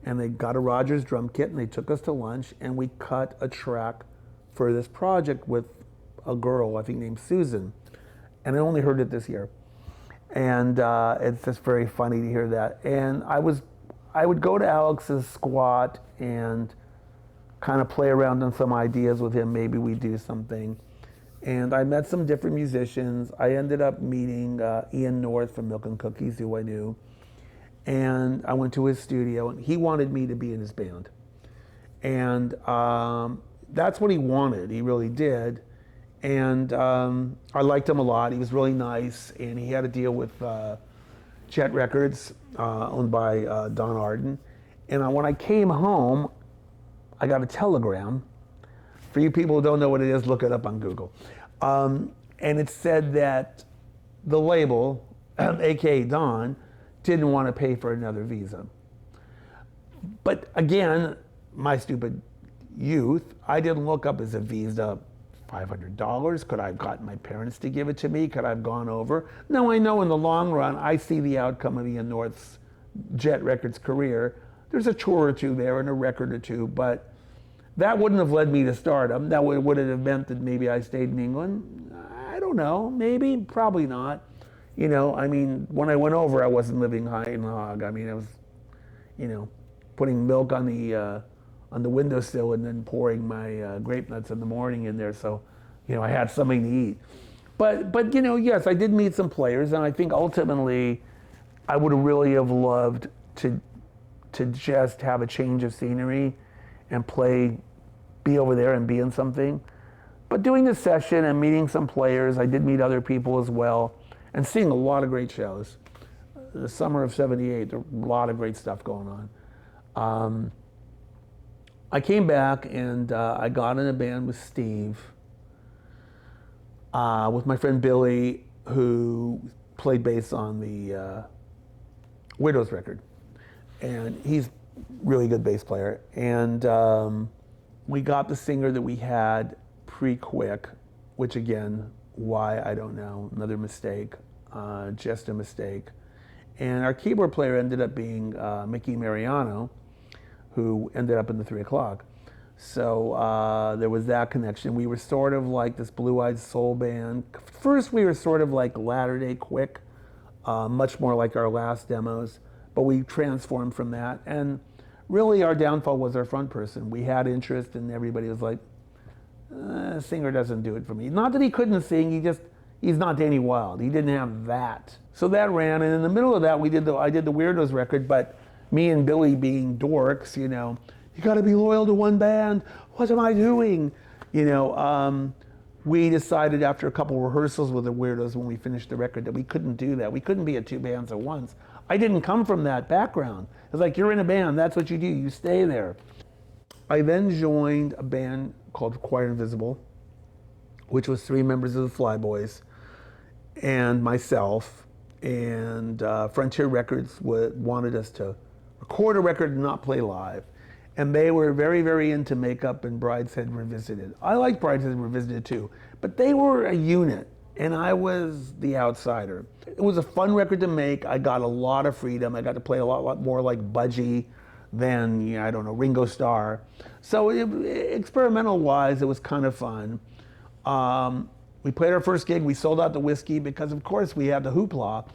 and they got a Rogers drum kit, and they took us to lunch, and we cut a track for this project with a girl, I think named Susan. And I only heard it this year. And it's just very funny to hear that. And I would go to Alex's squat and kind of play around on some ideas with him. Maybe we do something. And I met some different musicians. I ended up meeting Ian North from Milk and Cookies, who I knew. And I went to his studio, and he wanted me to be in his band. And that's what he wanted. He really did. And I liked him a lot. He was really nice, and he had a deal with Jet Records, owned by Don Arden. And when I came home, I got a telegram. For you people who don't know what it is, look it up on Google. And it said that the label, aka Don, didn't want to pay for another visa. But again, my stupid youth, I didn't look up as a visa $500. Could I have gotten my parents to give it to me? Could I have gone over? No, I know in the long run, I see the outcome of Ian North's Jet Records career. There's a tour or two there and a record or two, but that wouldn't have led me to stardom. That would it have meant that maybe I stayed in England? I don't know, maybe, probably not. You know, I mean, when I went over, I wasn't living high in hog. I mean, I was, you know, putting milk on the windowsill and then pouring my grape nuts in the morning in there, so, you know, I had something to eat. But you know, yes, I did meet some players, and I think ultimately, I would really have loved to just have a change of scenery and be over there and be in something. But doing this session and meeting some players, I did meet other people as well, and seeing a lot of great shows. The summer of '78, there were a lot of great stuff going on. I came back and I got in a band with Steve, with my friend Billy, who played bass on the Widows record. And he's a really good bass player. And we got the singer that we had pretty quick, which again, why, I don't know, another mistake, just a mistake. And our keyboard player ended up being Mickey Mariano, who ended up in the 3 o'clock. So there was that connection. We were sort of like this blue-eyed soul band. First, we were sort of like Latter-day Quick, much more like our last demos, but we transformed from that. And really our downfall was our front person. We had interest, and everybody was like, singer doesn't do it for me. Not that he couldn't sing, he's not Danny Wilde. He didn't have that. So that ran, and in the middle of that, I did the Weirdos record, but me and Billy being dorks, you know, you gotta be loyal to one band. What am I doing? You know, we decided after a couple rehearsals with the Weirdos when we finished the record that we couldn't do that. We couldn't be at two bands at once. I didn't come from that background. It's like, you're in a band, that's what you do, you stay there. I then joined a band called Quiet Invisible, which was 3 members of the Flyboys and myself, and Frontier Records wanted us to record a record and not play live. And they were very, very into Makeup and Brideshead Revisited. I liked Brideshead Revisited too, but they were a unit, and I was the outsider. It was a fun record to make. I got a lot of freedom. I got to play a lot more like Budgie than, you know, I don't know, Ringo Starr. So experimental-wise, it was kind of fun. We played our first gig. We sold out the Whisky because, of course, we had the hoopla.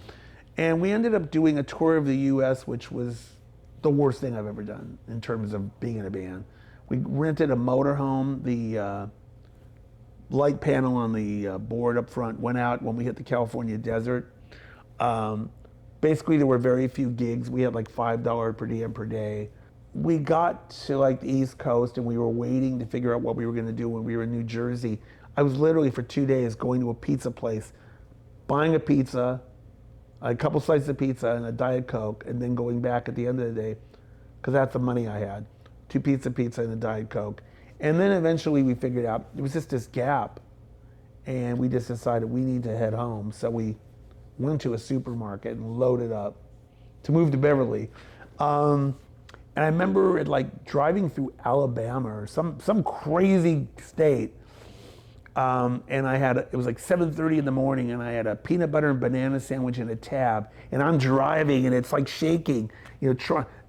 And we ended up doing a tour of the U.S., which was the worst thing I've ever done in terms of being in a band. We rented a motorhome. The light panel on the board up front went out when we hit the California desert. Basically, there were very few gigs. We had like $5 per diem per day. We got to like the East Coast, and we were waiting to figure out what we were going to do when we were in New Jersey. I was literally for 2 days going to a pizza place, buying a pizza, a couple slices of pizza and a Diet Coke, and then going back at the end of the day, because that's the money I had, 2 pieces of pizza and a Diet Coke. And then eventually we figured out it was just this gap, and we just decided we need to head home. So we went to a supermarket and loaded up to move to Beverly. And I remember like driving through Alabama or some crazy state. And it was like 7:30 in the morning, and I had a peanut butter and banana sandwich and a tab, and I'm driving and it's like shaking,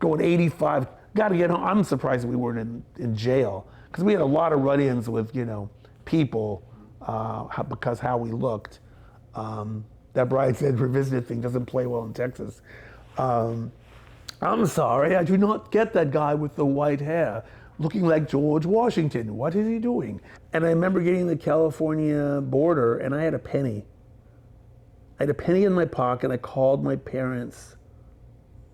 going 85, gotta get home. I'm surprised we weren't in jail, because we had a lot of run-ins with, people, because how we looked. That Brian said revisited thing doesn't play well in Texas. I'm sorry, I do not get that guy with the white hair looking like George Washington. What is he doing? And I remember getting to the California border, and I had a penny. I had a penny in my pocket. I called my parents,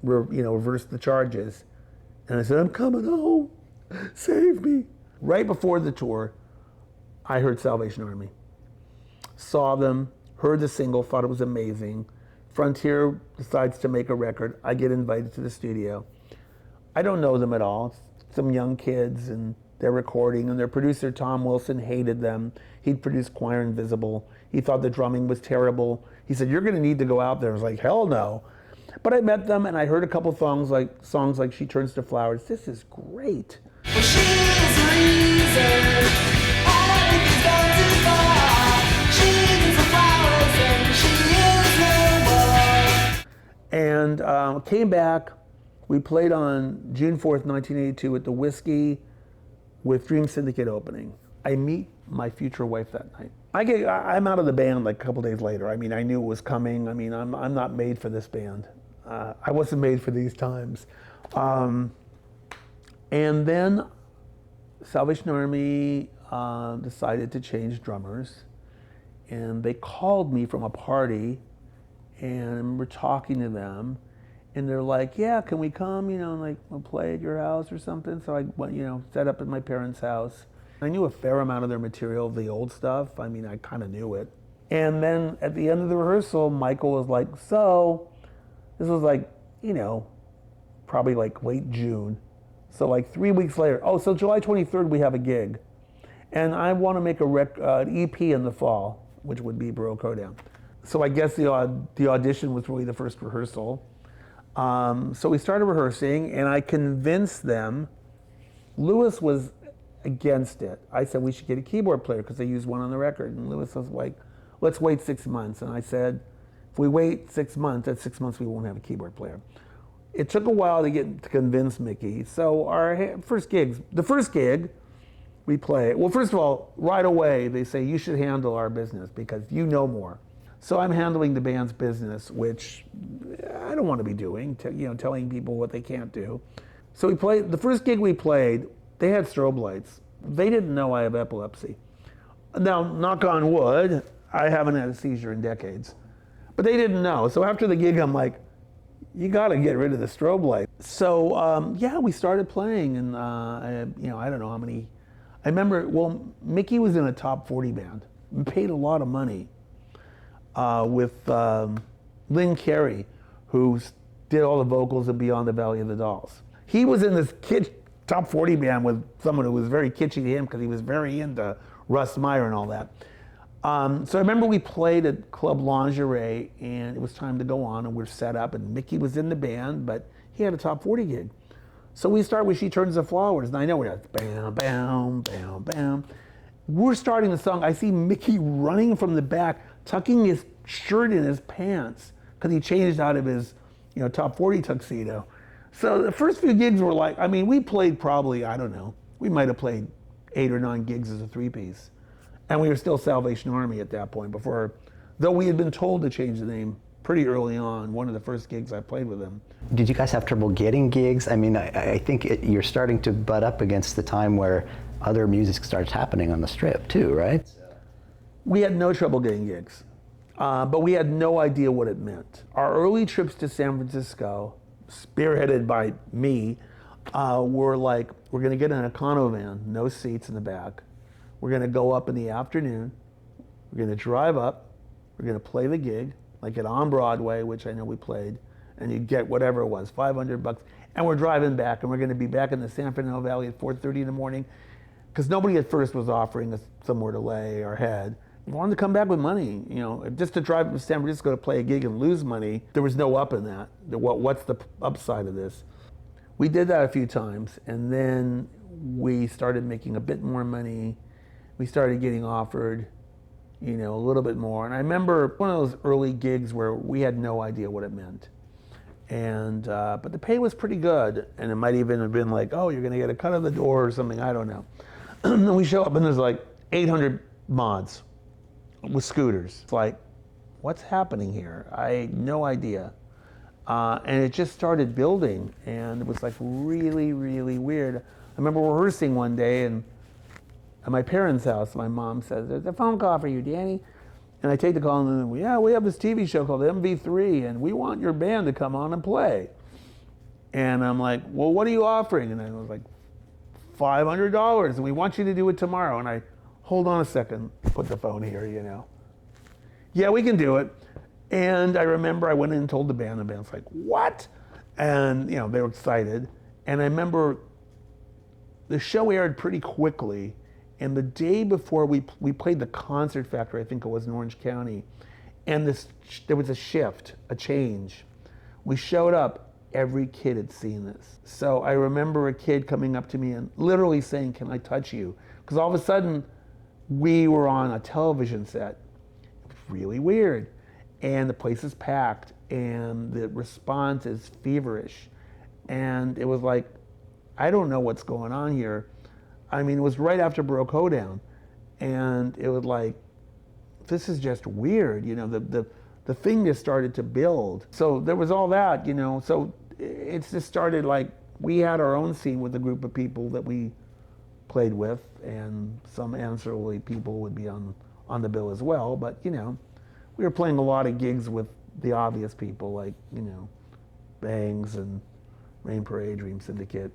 reversed the charges. And I said, I'm coming home, save me. Right before the tour, I heard Salvation Army. Saw them, heard the single, thought it was amazing. Frontier decides to make a record. I get invited to the studio. I don't know them at all. Some young kids, and they're recording, and their producer, Tom Wilson, hated them. He'd produced Choir Invisible. He thought the drumming was terrible. He said, you're gonna need to go out there. I was like, hell no. But I met them, and I heard a couple songs like She Turns to Flowers. This is great. Well, she's the reason everything's gone too far. She needs the flowers and she is no more. And came back. We played on June 4th, 1982 at the Whisky with Dream Syndicate opening. I meet my future wife that night. I'm out of the band like a couple days later. I mean, I knew it was coming. I mean, I'm not made for this band. I wasn't made for these times. And then Salvation Army decided to change drummers. And they called me from a party, and I remember talking to them. And they're like, yeah, can we come, we'll play at your house or something? So I went, set up at my parents' house. I knew a fair amount of their material, the old stuff. I mean, I kind of knew it. And then at the end of the rehearsal, Michael was like, so, this was like, probably like late June. So like 3 weeks later, so July 23rd, we have a gig. And I want to make an EP in the fall, which would be Baroque Hoedown. So I guess the audition was really the first rehearsal. So we started rehearsing, and I convinced them. Louis was against it. I said we should get a keyboard player because they used one on the record. And Louis was like, let's wait 6 months. And I said, if we wait 6 months, at 6 months we won't have a keyboard player. It took a while to convince Mickey. So the first gig we play. Well, first of all, right away they say you should handle our business because you know more. So I'm handling the band's business, which I don't want to be doing, telling people what they can't do. So the first gig we played, they had strobe lights. They didn't know I have epilepsy. Now, knock on wood, I haven't had a seizure in decades. But they didn't know. So after the gig, I'm like, you got to get rid of the strobe light. So we started playing, and I don't know how many. I remember, Mickey was in a top 40 band and paid a lot of money. With Lynn Carey, who did all the vocals in Beyond the Valley of the Dolls. He was in this top 40 band with someone who was very kitschy to him because he was very into Russ Meyer and all that. So I remember we played at Club Lingerie, and it was time to go on, and we're set up, and Mickey was in the band, but he had a top 40 gig. So we start with She Turns to Flowers, and I know we're like, bam, bam, bam, bam. We're starting the song, I see Mickey running from the back, tucking his shirt in his pants because he changed out of his, top 40 tuxedo. So the first few gigs were like, we played probably, I don't know, we might have played 8 or 9 gigs as a 3-piece. And we were still Salvation Army at that point though we had been told to change the name pretty early on, one of the first gigs I played with them. Did you guys have trouble getting gigs? I think you're starting to butt up against the time where other music starts happening on the Strip too, right? We had no trouble getting gigs, but we had no idea what it meant. Our early trips to San Francisco, spearheaded by me, were like, we're gonna get an Econo van, no seats in the back. We're gonna go up in the afternoon, we're gonna drive up, we're gonna play the gig, like at On Broadway, which I know we played, and you'd get whatever it was, $500, and we're driving back, and we're going to be back in the San Fernando Valley at 4:30 in the morning, because nobody at first was offering us somewhere to lay our head. We wanted to come back with money, you know, just to drive to San Francisco to play a gig and lose money. There was no up in that. What's the upside of this? We did that a few times, and then we started making a bit more money. We started getting offered, you know, a little bit more. And I remember one of those early gigs where we had no idea what it meant. And, but the pay was pretty good. And it might even have been like, oh, you're gonna get a cut of the door or something, I don't know. And we show up and there's like 800 mods with scooters. It's like, what's happening here? I had no idea. And it just started building, and it was like really, really weird. I remember rehearsing one day, and at my parents' house, my mom says, "There's a phone call for you, Danny." And I take the call, and then, yeah, we have this TV show called MV3, and we want your band to come on and play. And I'm like, well, what are you offering? And I was like, $500, and we want you to do it tomorrow. And I, hold on a second, put the phone here, you know. Yeah, we can do it. And I remember I went in and told the band's like, what? And, you know, they were excited. And I remember the show aired pretty quickly. And the day before we played the Concert Factory, I think it was in Orange County, and there was a shift, a change. We showed up, every kid had seen this. So I remember a kid coming up to me and literally saying, can I touch you? Because all of a sudden, we were on a television set. It was really weird. And the place is packed, and the response is feverish. And it was like, I don't know what's going on here. I mean, it was right after Baroque Hoedown, and it was like, this is just weird, you know, the thing just started to build. So there was all that, you know, so it's just started like, we had our own scene with a group of people that we played with, and some ancillary people would be on the bill as well, but, you know, we were playing a lot of gigs with the obvious people, like, you know, Bangs and Rain Parade, Dream Syndicate,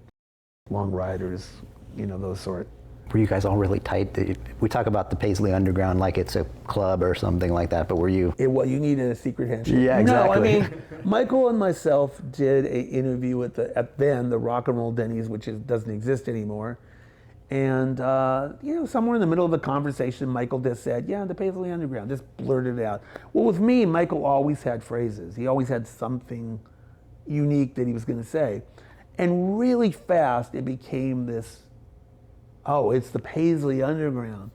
Long Riders, you know, those sort. Were you guys all really tight? We talk about the Paisley Underground like it's a club or something like that, but were you? Well, you needed a secret handshake. Yeah, exactly. No, I mean, Michael and myself did an interview at then the Rock and Roll Denny's, which doesn't exist anymore. And, you know, somewhere in the middle of the conversation, Michael just said, yeah, the Paisley Underground, just blurted it out. Well, with me, Michael always had phrases. He always had something unique that he was going to say. And really fast, it became this, oh, it's the Paisley Underground.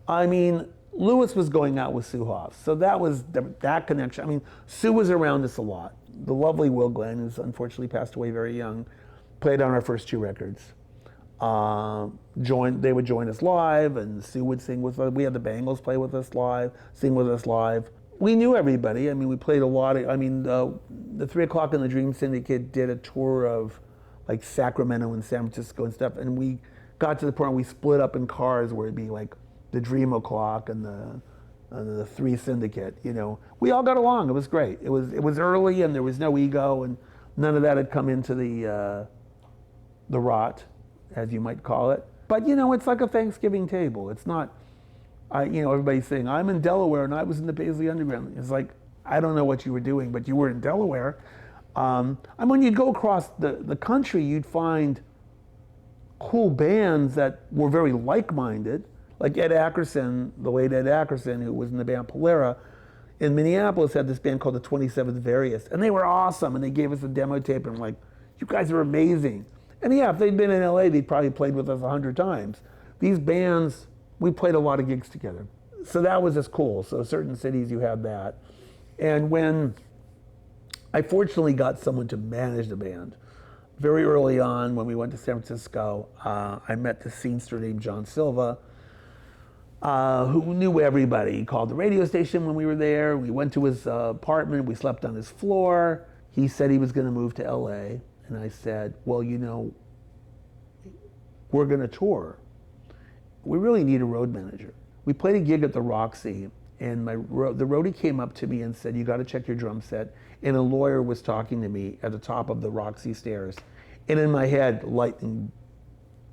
I mean, Lewis was going out with Sue Hoff, so that was that connection. I mean, Sue was around us a lot. The lovely Will Glenn, who's unfortunately passed away very young, played on our first two records. They would join us live, and Sue would sing with us. We had the Bangles play with us live, sing with us live. We knew everybody. I mean, we played a lot of, I mean, the 3 O'Clock and the Dream Syndicate did a tour of like Sacramento and San Francisco and stuff, and we got to the point where we split up in cars where it'd be like the Dream O'Clock and the 3 Syndicate, you know. We all got along, it was great. It was early, and there was no ego, and none of that had come into the rot, as you might call it. But, you know, it's like a Thanksgiving table. It's not, you know, everybody's saying, I'm in Delaware and I was in the Paisley Underground. It's like, I don't know what you were doing, but you were in Delaware. And when you'd go across the country, you'd find cool bands that were very like-minded, like Ed Ackerson, the late Ed Ackerson, who was in the band Polera, in Minneapolis had this band called the 27th Various, and they were awesome, and they gave us a demo tape, and I'm like, you guys are amazing. And yeah, if they'd been in LA, they'd probably played with us 100 times. These bands, we played a lot of gigs together. So that was just cool. So certain cities, you had that. And when I fortunately got someone to manage the band, very early on when we went to San Francisco, I met this scenester named John Silva, who knew everybody. He called the radio station when we were there. We went to his apartment. We slept on his floor. He said he was going to move to LA. And I said, well, you know, we're going to tour. We really need a road manager. We played a gig at the Roxy, and the roadie came up to me and said, you got to check your drum set. And a lawyer was talking to me at the top of the Roxy stairs. And in my head, light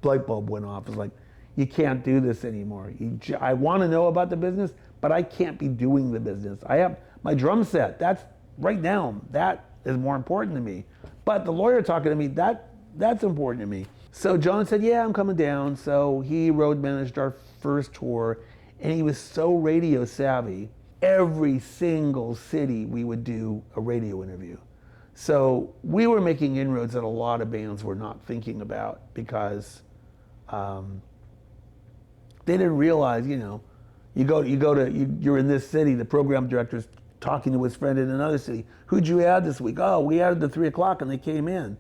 bulb went off. It was like, you can't do this anymore. I want to know about the business, but I can't be doing the business. My drum set, that's right now, that is more important to me. But the lawyer talking to me, that's important to me. So John said, yeah, I'm coming down. So he road managed our first tour, and he was so radio savvy. Every single city we would do a radio interview. So we were making inroads that a lot of bands were not thinking about because they didn't realize, you're in this city, the program director's talking to his friend in another city. Who'd you add this week? Oh, we added the 3 o'clock and they came in.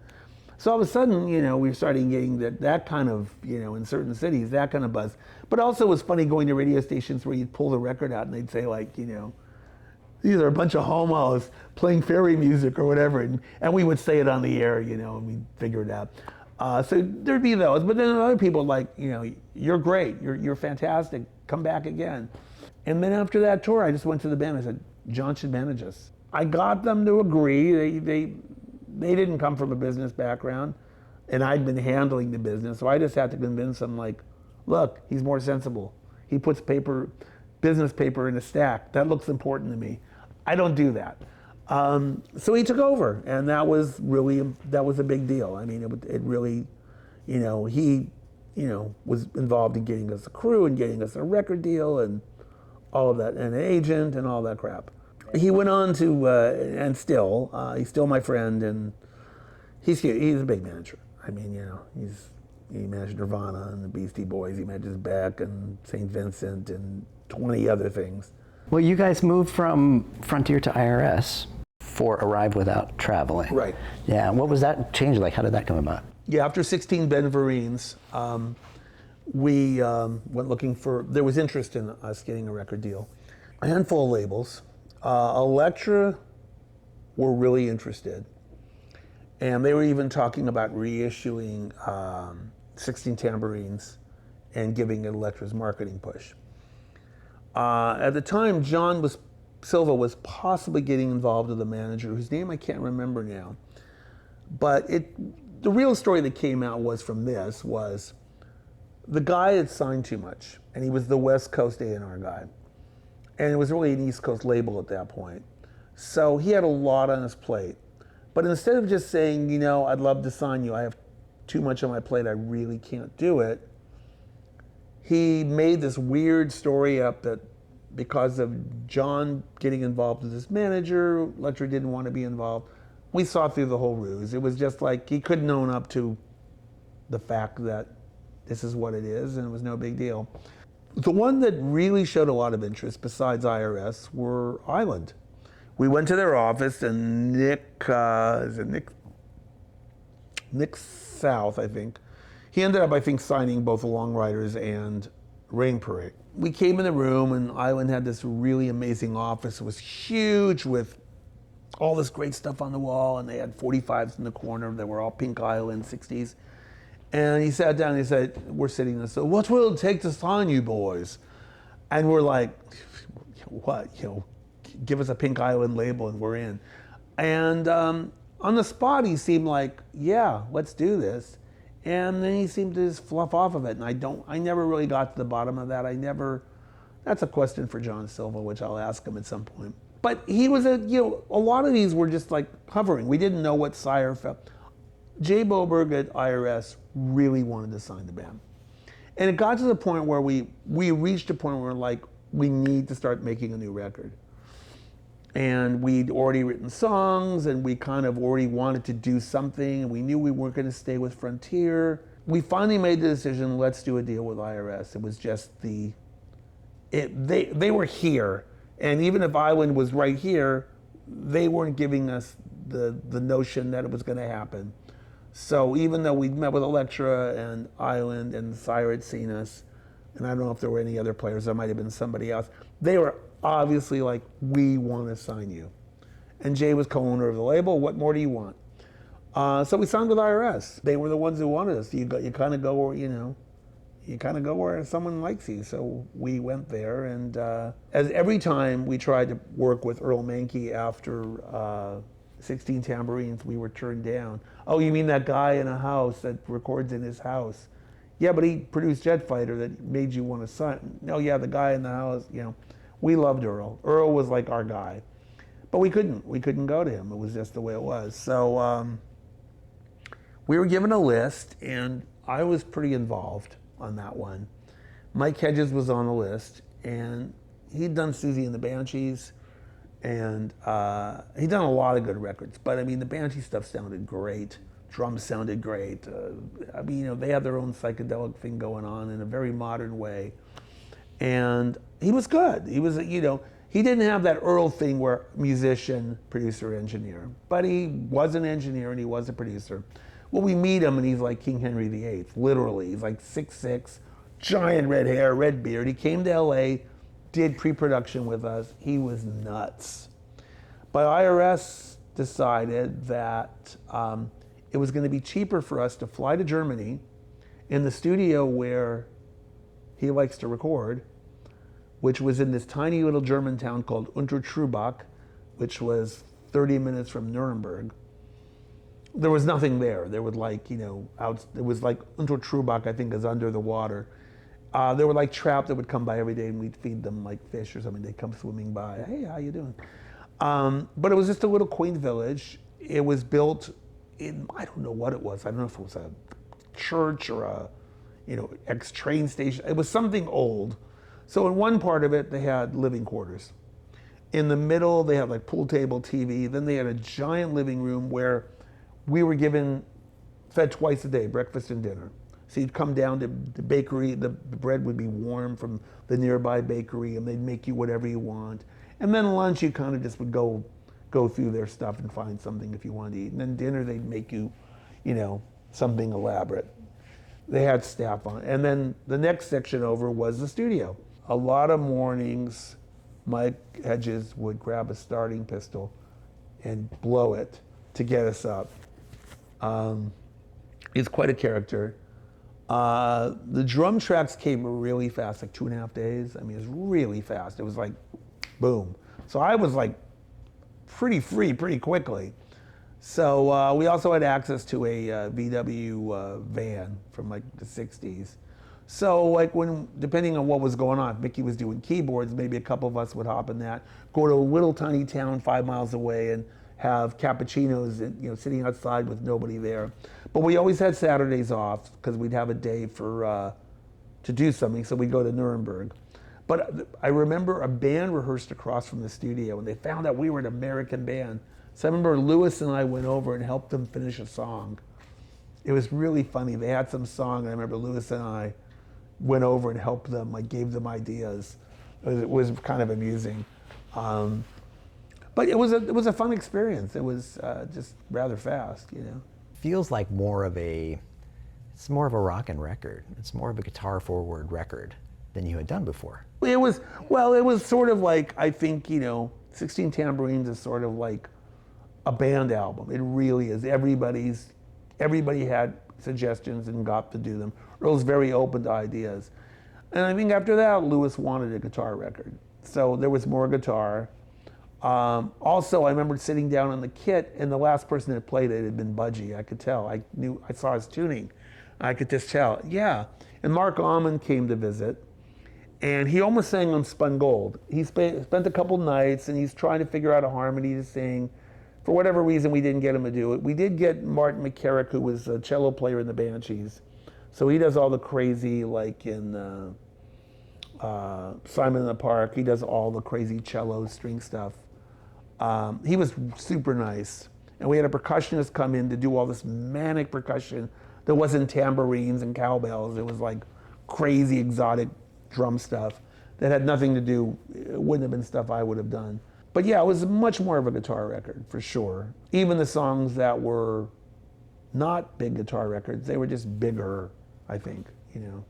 So all of a sudden, we started getting that kind of, in certain cities, that kind of buzz. But also it was funny going to radio stations where you'd pull the record out and they'd say like, these are a bunch of homos playing fairy music or whatever. And we would say it on the air, and we'd figure it out. So there'd be those. But then other people like, you're great, you're fantastic, come back again. And then after that tour, I just went to the band. I said, John should manage us. I got them to agree. They didn't come from a business background, and I'd been handling the business, so I just had to convince them, like, look, he's more sensible. He puts business paper in a stack. That looks important to me. I don't do that. So he took over, and that was a big deal. I mean, it really, he, was involved in getting us a crew and getting us a record deal and all of that, and an agent and all that crap. He went on to, and still, he's still my friend, and he's a big manager. I mean, he managed Nirvana and the Beastie Boys, he manages Beck and St. Vincent and 20 other things. Well, you guys moved from Frontier to I.R.S. for Arrive Without Traveling. Right. Yeah, what was that change like? How did that come about? Yeah, after 16 Ben Vereen's, we went looking there was interest in us getting a record deal. A handful of labels. Elektra were really interested, and they were even talking about reissuing 16 Tambourines and giving it Elektra's marketing push. At the time, John Silva was possibly getting involved with a manager whose name I can't remember now, but the real story that came out was the guy had signed too much, and he was the West Coast A&R guy. And it was really an East Coast label at that point. So he had a lot on his plate. But instead of just saying, I'd love to sign you, I have too much on my plate, I really can't do it, he made this weird story up that because of John getting involved with his manager, Elektra didn't want to be involved. We saw through the whole ruse. It was just like he couldn't own up to the fact that this is what it is, and it was no big deal. The one that really showed a lot of interest, besides I.R.S., were Island. We went to their office, and Nick South, I think, he ended up, I think, signing both the Long Riders and Rain Parade. We came in the room, and Island had this really amazing office. It was huge with all this great stuff on the wall, and they had 45s in the corner that were all Pink Island 60s. And he sat down and he said, we're sitting there, so what will it take to sign you boys? And we're like, what, give us a Pink Island label and we're in. And on the spot, he seemed like, yeah, let's do this. And then he seemed to just fluff off of it. And I never really got to the bottom of that. That's a question for John Silva, which I'll ask him at some point. But he was a lot of these were just like hovering. We didn't know what Sire felt. Jay Boberg at I.R.S. really wanted to sign the band. And it got to the point where we reached a point where we're like, we need to start making a new record. And we'd already written songs, and we kind of already wanted to do something, and we knew we weren't going to stay with Frontier. We finally made the decision, let's do a deal with I.R.S. It was just they were here, and even if Island was right here, they weren't giving us the notion that it was going to happen. So even though we'd met with Elektra and Island and Sire had seen us, and I don't know if there were any other players, there might have been somebody else, they were obviously like, we want to sign you. And Jay was co-owner of the label, what more do you want? So we signed with I.R.S. They were the ones who wanted us. You kind of go where, you kind of go where someone likes you. So we went there, and as every time we tried to work with Earl Mankey after 16 Tambourines, we were turned down. Oh, you mean that guy in a house that records in his house? Yeah, but he produced Jet Fighter that made you want to sign. No, yeah, the guy in the house, we loved Earl. Earl was like our guy. But we couldn't go to him. It was just the way it was. So we were given a list, and I was pretty involved on that one. Mike Hedges was on the list, and he'd done Susie and the Banshees, and he'd done a lot of good records. But I mean, the Banshee stuff sounded great. Drums sounded great. I mean, you know, they had their own psychedelic thing going on in a very modern way. And he was good. He was, you know, he didn't have that Earl thing where musician, producer, engineer. But he was an engineer and he was a producer. Well, we meet him and he's like King Henry VIII, literally. He's like 6'6", giant red hair, red beard. He came to LA, did pre-production with us. He was nuts. But I.R.S. decided that it was going to be cheaper for us to fly to Germany in the studio where he likes to record, which was in this tiny little German town called Untertrubach, which was 30 minutes from Nuremberg. There was nothing there. There was like, you know, it was like Untertrubach, I think, is under the water. There were like trout that would come by every day and we'd feed them like fish or something. They'd come swimming by. Hey, how you doing? But it was just a little quaint village. It was built in, I don't know what it was. I don't know if it was a church or a, you know, ex-train station. It was something old. So in one part of it, they had living quarters. In the middle, they had like pool table, TV. Then they had a giant living room where we were fed twice a day, breakfast and dinner. So you'd come down to the bakery, the bread would be warm from the nearby bakery, and they'd make you whatever you want. And then lunch, you kind of just would go through their stuff and find something if you wanted to eat. And then dinner, they'd make you, you know, something elaborate. They had staff on. And then the next section over was the studio. A lot of mornings, Mike Hedges would grab a starting pistol and blow it to get us up. He's quite a character. The drum tracks came really fast, like 2.5 days. I mean, it was really fast. It was like, boom. So I was like pretty free pretty quickly. So we also had access to a VW van from like the 60s. So like depending on what was going on, if Mickey was doing keyboards, maybe a couple of us would hop in that, go to a little tiny town 5 miles away and have cappuccinos, you know, sitting outside with nobody there. But we always had Saturdays off because we'd have a day for to do something. So we'd go to Nuremberg. But I remember a band rehearsed across from the studio, and they found out we were an American band. So I remember Lewis and I went over and helped them finish a song. It was really funny. They had some song, and I remember Lewis and I went over and helped them, like gave them ideas. It was kind of amusing. But it was a fun experience. It was just rather fast, you know. Feels like it's more of a rockin' record. It's more of a guitar forward record than you had done before. It was sort of like, I think, you know, 16 Tambourines is sort of like a band album. It really is. Everybody had suggestions and got to do them. Earl's very open to ideas. And I think after that, Lewis wanted a guitar record. So there was more guitar. Also, I remember sitting down on the kit, and the last person that played it had been Budgie. I could tell. I saw his tuning. I could just tell. Yeah. And Mark Almond came to visit, and he almost sang on Spun Gold. He spent a couple nights, and he's trying to figure out a harmony to sing. For whatever reason, we didn't get him to do it. We did get Martin McCarrick, who was a cello player in the Banshees. So he does all the crazy, like in Simon in the Park, he does all the crazy cello string stuff. He was super nice. And we had a percussionist come in to do all this manic percussion that wasn't tambourines and cowbells. It was like crazy exotic drum stuff that had nothing to do, it wouldn't have been stuff I would have done. But yeah, it was much more of a guitar record, for sure. Even the songs that were not big guitar records, they were just bigger, I think, you know.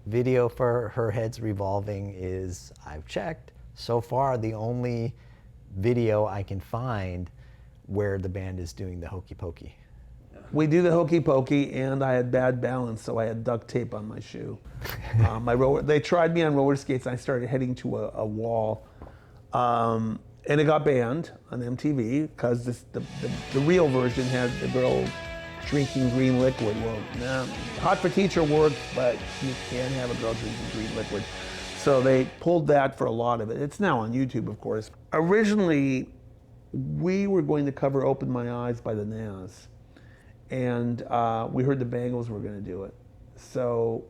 Video for Her Head's Revolving is, I've checked, so far the only video I can find where the band is doing the hokey pokey. We do the hokey pokey, and I had bad balance, so I had duct tape on my shoe. They tried me on roller skates, and I started heading to a wall. And it got banned on MTV because the real version had the girl drinking green liquid. Well, no, Hot for Teacher worked, but you can't have a girl drinking green liquid. So they pulled that for a lot of it. It's now on YouTube, of course. Originally, we were going to cover Open My Eyes by the Nas. And we heard the Bangles were going to do it. So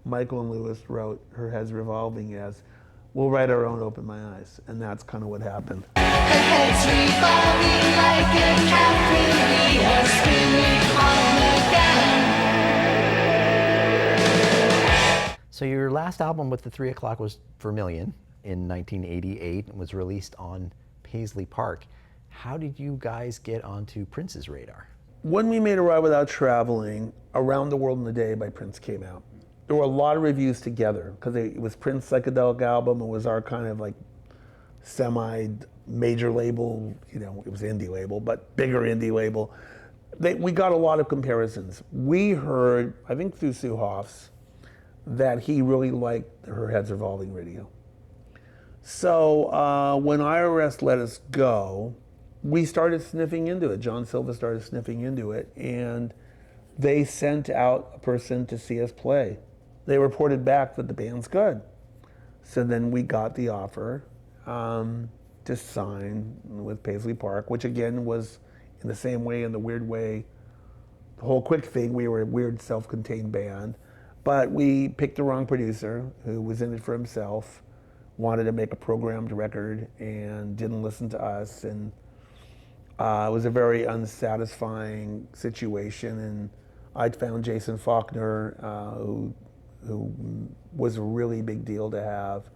Michael and Lewis wrote Her Head's Revolving as, we'll write our own Open My Eyes. And that's kind of what happened. Her head's revolving like a cavalry horse spinning on the gown. So your last album with the 3 o'clock was Vermilion in 1988 and was released on Paisley Park. How did you guys get onto Prince's radar? When we made A Ride Without Traveling, Around the World in a Day by Prince came out. There were a lot of reviews together because it was Prince's psychedelic album. It was our kind of like semi-major label, you know, it was indie label, but bigger indie label. We got a lot of comparisons. We heard, I think through Sue Hoffs, that he really liked Her Head's Revolving Radio. So when I.R.S. let us go, we started sniffing into it. John Silva started sniffing into it, and they sent out a person to see us play. They reported back that the band's good. So then we got the offer to sign with Paisley Park, which again was in the same way, in the weird way, the whole Quick thing, we were a weird self-contained band. But we picked the wrong producer who was in it for himself, wanted to make a programmed record and didn't listen to us. And it was a very unsatisfying situation, and I'd found Jason Faulkner, who was a really big deal to have.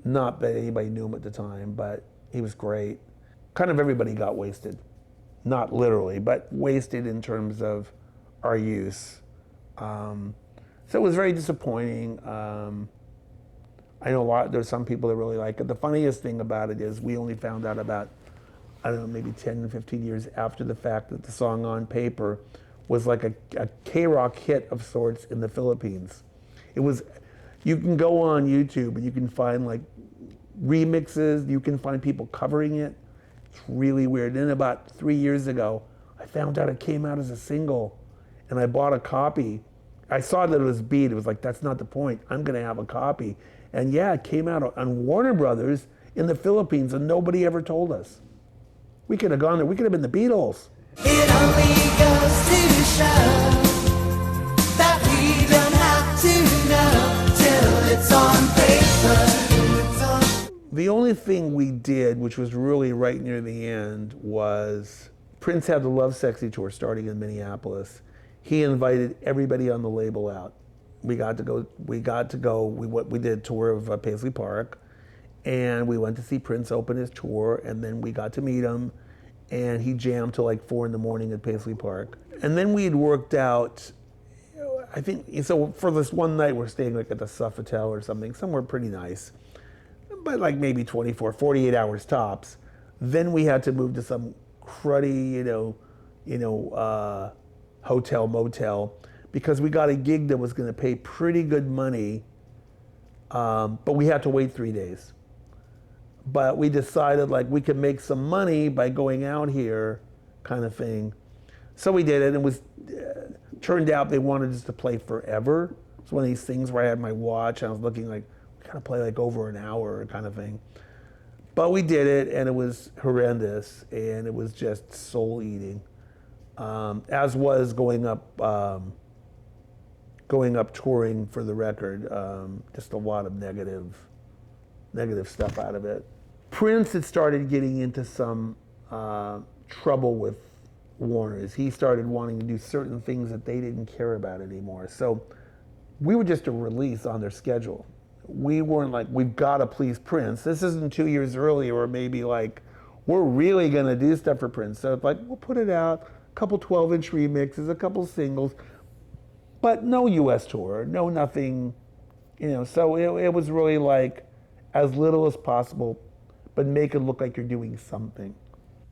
Not that anybody knew him at the time, but he was great. Kind of everybody got wasted. Not literally, but wasted in terms of our use. So it was very disappointing. I know there's some people that really like it. The funniest thing about it is we only found out about, I don't know, maybe 10 or 15 years after the fact that the song On Paper was like a K-rock hit of sorts in the Philippines. It was, you can go on YouTube and you can find like remixes, you can find people covering it. It's really weird. Then about 3 years ago, I found out it came out as a single and I bought a copy. I saw that it was beat. It was like, that's not the point. I'm gonna have a copy. And yeah, it came out on Warner Brothers in the Philippines and nobody ever told us. We could have gone there. We could have been the Beatles. It only goes to show that we don't have to know till it's on paper. The only thing we did, which was really right near the end, was Prince had the Love Sexy tour starting in Minneapolis. He invited everybody on the label out. We got to go. We did a tour of Paisley Park, and we went to see Prince open his tour, and then we got to meet him, and he jammed till like 4 a.m. at Paisley Park. And then we had worked out, I think, so for this one night we're staying like at the Sofitel or something, somewhere pretty nice, but like maybe 24, 48 hours tops. Then we had to move to some cruddy, hotel, motel, because we got a gig that was gonna pay pretty good money, but we had to wait 3 days. But we decided like we could make some money by going out here, kind of thing. So we did it, and it was, turned out they wanted us to play forever. It's one of these things where I had my watch and I was looking like, we gotta play like over an hour kind of thing. But we did it, and it was horrendous, and it was just soul eating. As was going up touring for the record, just a lot of negative stuff out of it. Prince had started getting into some trouble with Warner's. He started wanting to do certain things that they didn't care about anymore. So we were just a release on their schedule. We weren't like, we've got to please Prince. This isn't 2 years earlier or maybe like, we're really going to do stuff for Prince. So it's like, we'll put it out, a couple 12-inch remixes, a couple singles, but no US tour, no nothing, so it was really like as little as possible, but make it look like you're doing something.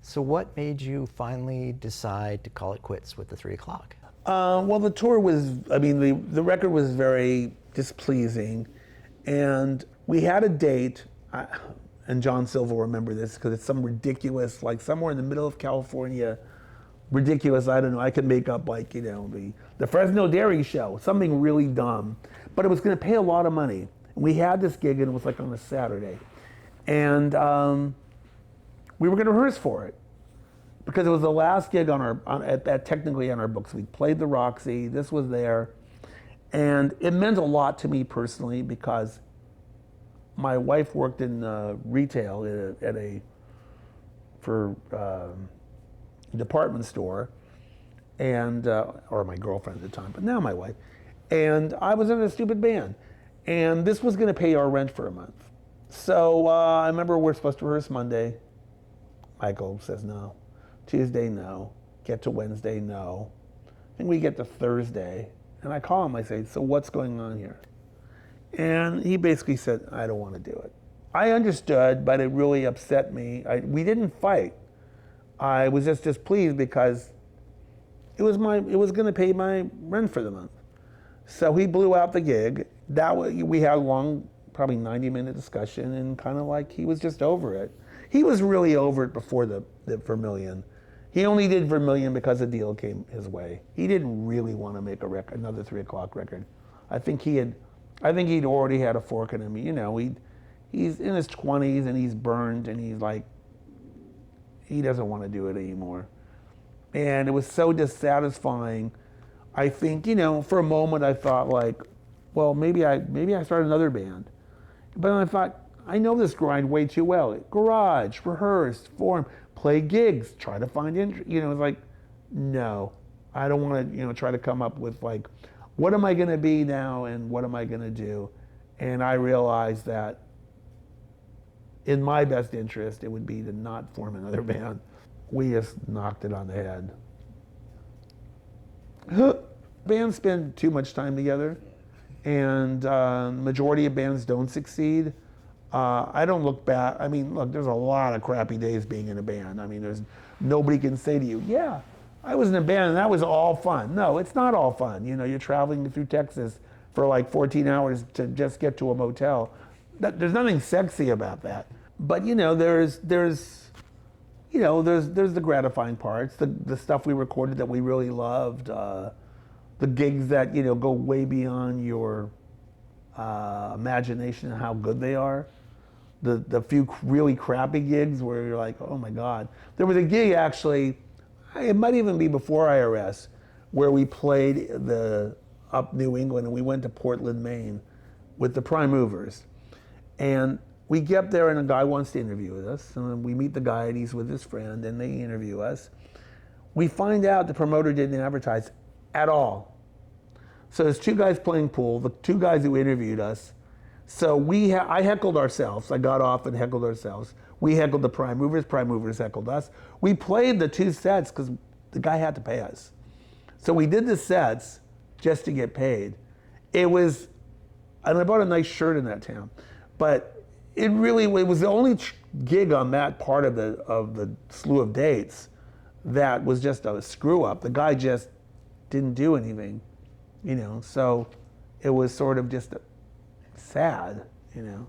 So what made you finally decide to call it quits with the 3 o'clock? Well, the tour was, the record was very displeasing, and we had a date, and John Silva will remember this because it's some ridiculous, like somewhere in the middle of California, ridiculous, I don't know, I could make up like, the Fresno Dairy Show, something really dumb, but it was gonna pay a lot of money. And we had this gig and it was like on a Saturday. And we were going to rehearse for it because it was the last gig technically on our books. We played the Roxy. This was there, and it meant a lot to me personally because my wife worked in retail at a department store, and or my girlfriend at the time, but now my wife. And I was in a stupid band, and this was going to pay our rent for a month. So I remember we're supposed to rehearse Monday. Michael says no. Tuesday, no. Get to Wednesday, no. And we get to Thursday, and I call him. I say, so what's going on here? And he basically said, I don't want to do it. I understood, but it really upset me. We didn't fight. I was just displeased because it was going to pay my rent for the month. So he blew out the gig. We had a long, probably 90-minute discussion, and kind of like he was just over it. He was really over it before the Vermilion. He only did Vermilion because a deal came his way. He didn't really want to make another 3 o'clock record. I think he'd already had a fork in him. You know, he's in his 20s and he's burned, and he's like, he doesn't want to do it anymore. And it was so dissatisfying. I think, you know, for a moment I thought like, well, maybe I start another band. But then I thought, I know this grind way too well. Garage, rehearse, form, play gigs, try to find interest. You know, it's like, no, I don't want to, you know, try to come up with like, what am I going to be now and what am I going to do? And I realized that in my best interest, it would be to not form another band. We just knocked it on the head. Bands spend too much time together, and majority of bands don't succeed. I don't look back. I mean, look, there's a lot of crappy days being in a band. I mean, nobody can say to you, yeah, I was in a band and that was all fun. No, it's not all fun. You know, you're traveling through Texas for like 14 hours to just get to a motel. There's nothing sexy about that. But you know, there's the gratifying parts, the stuff we recorded that we really loved, the gigs that, you know, go way beyond your imagination and how good they are. The few really crappy gigs where you're like, oh my God. There was a gig actually, it might even be before I.R.S, where we played up New England, and we went to Portland, Maine with the Prime Movers. And we get there and a guy wants to interview with us, and then we meet the guy and he's with his friend and they interview us. We find out the promoter didn't advertise at all. So there's 2 guys playing pool, the 2 guys who interviewed us. So I heckled ourselves. I got off and heckled ourselves. We heckled the Prime Movers heckled us. We played the 2 sets because the guy had to pay us. So we did the sets just to get paid. And I bought a nice shirt in that town, but it was the only gig on that part of the slew of dates that was just a screw up. The guy just didn't do anything, you know, so it was sort of just sad, you know.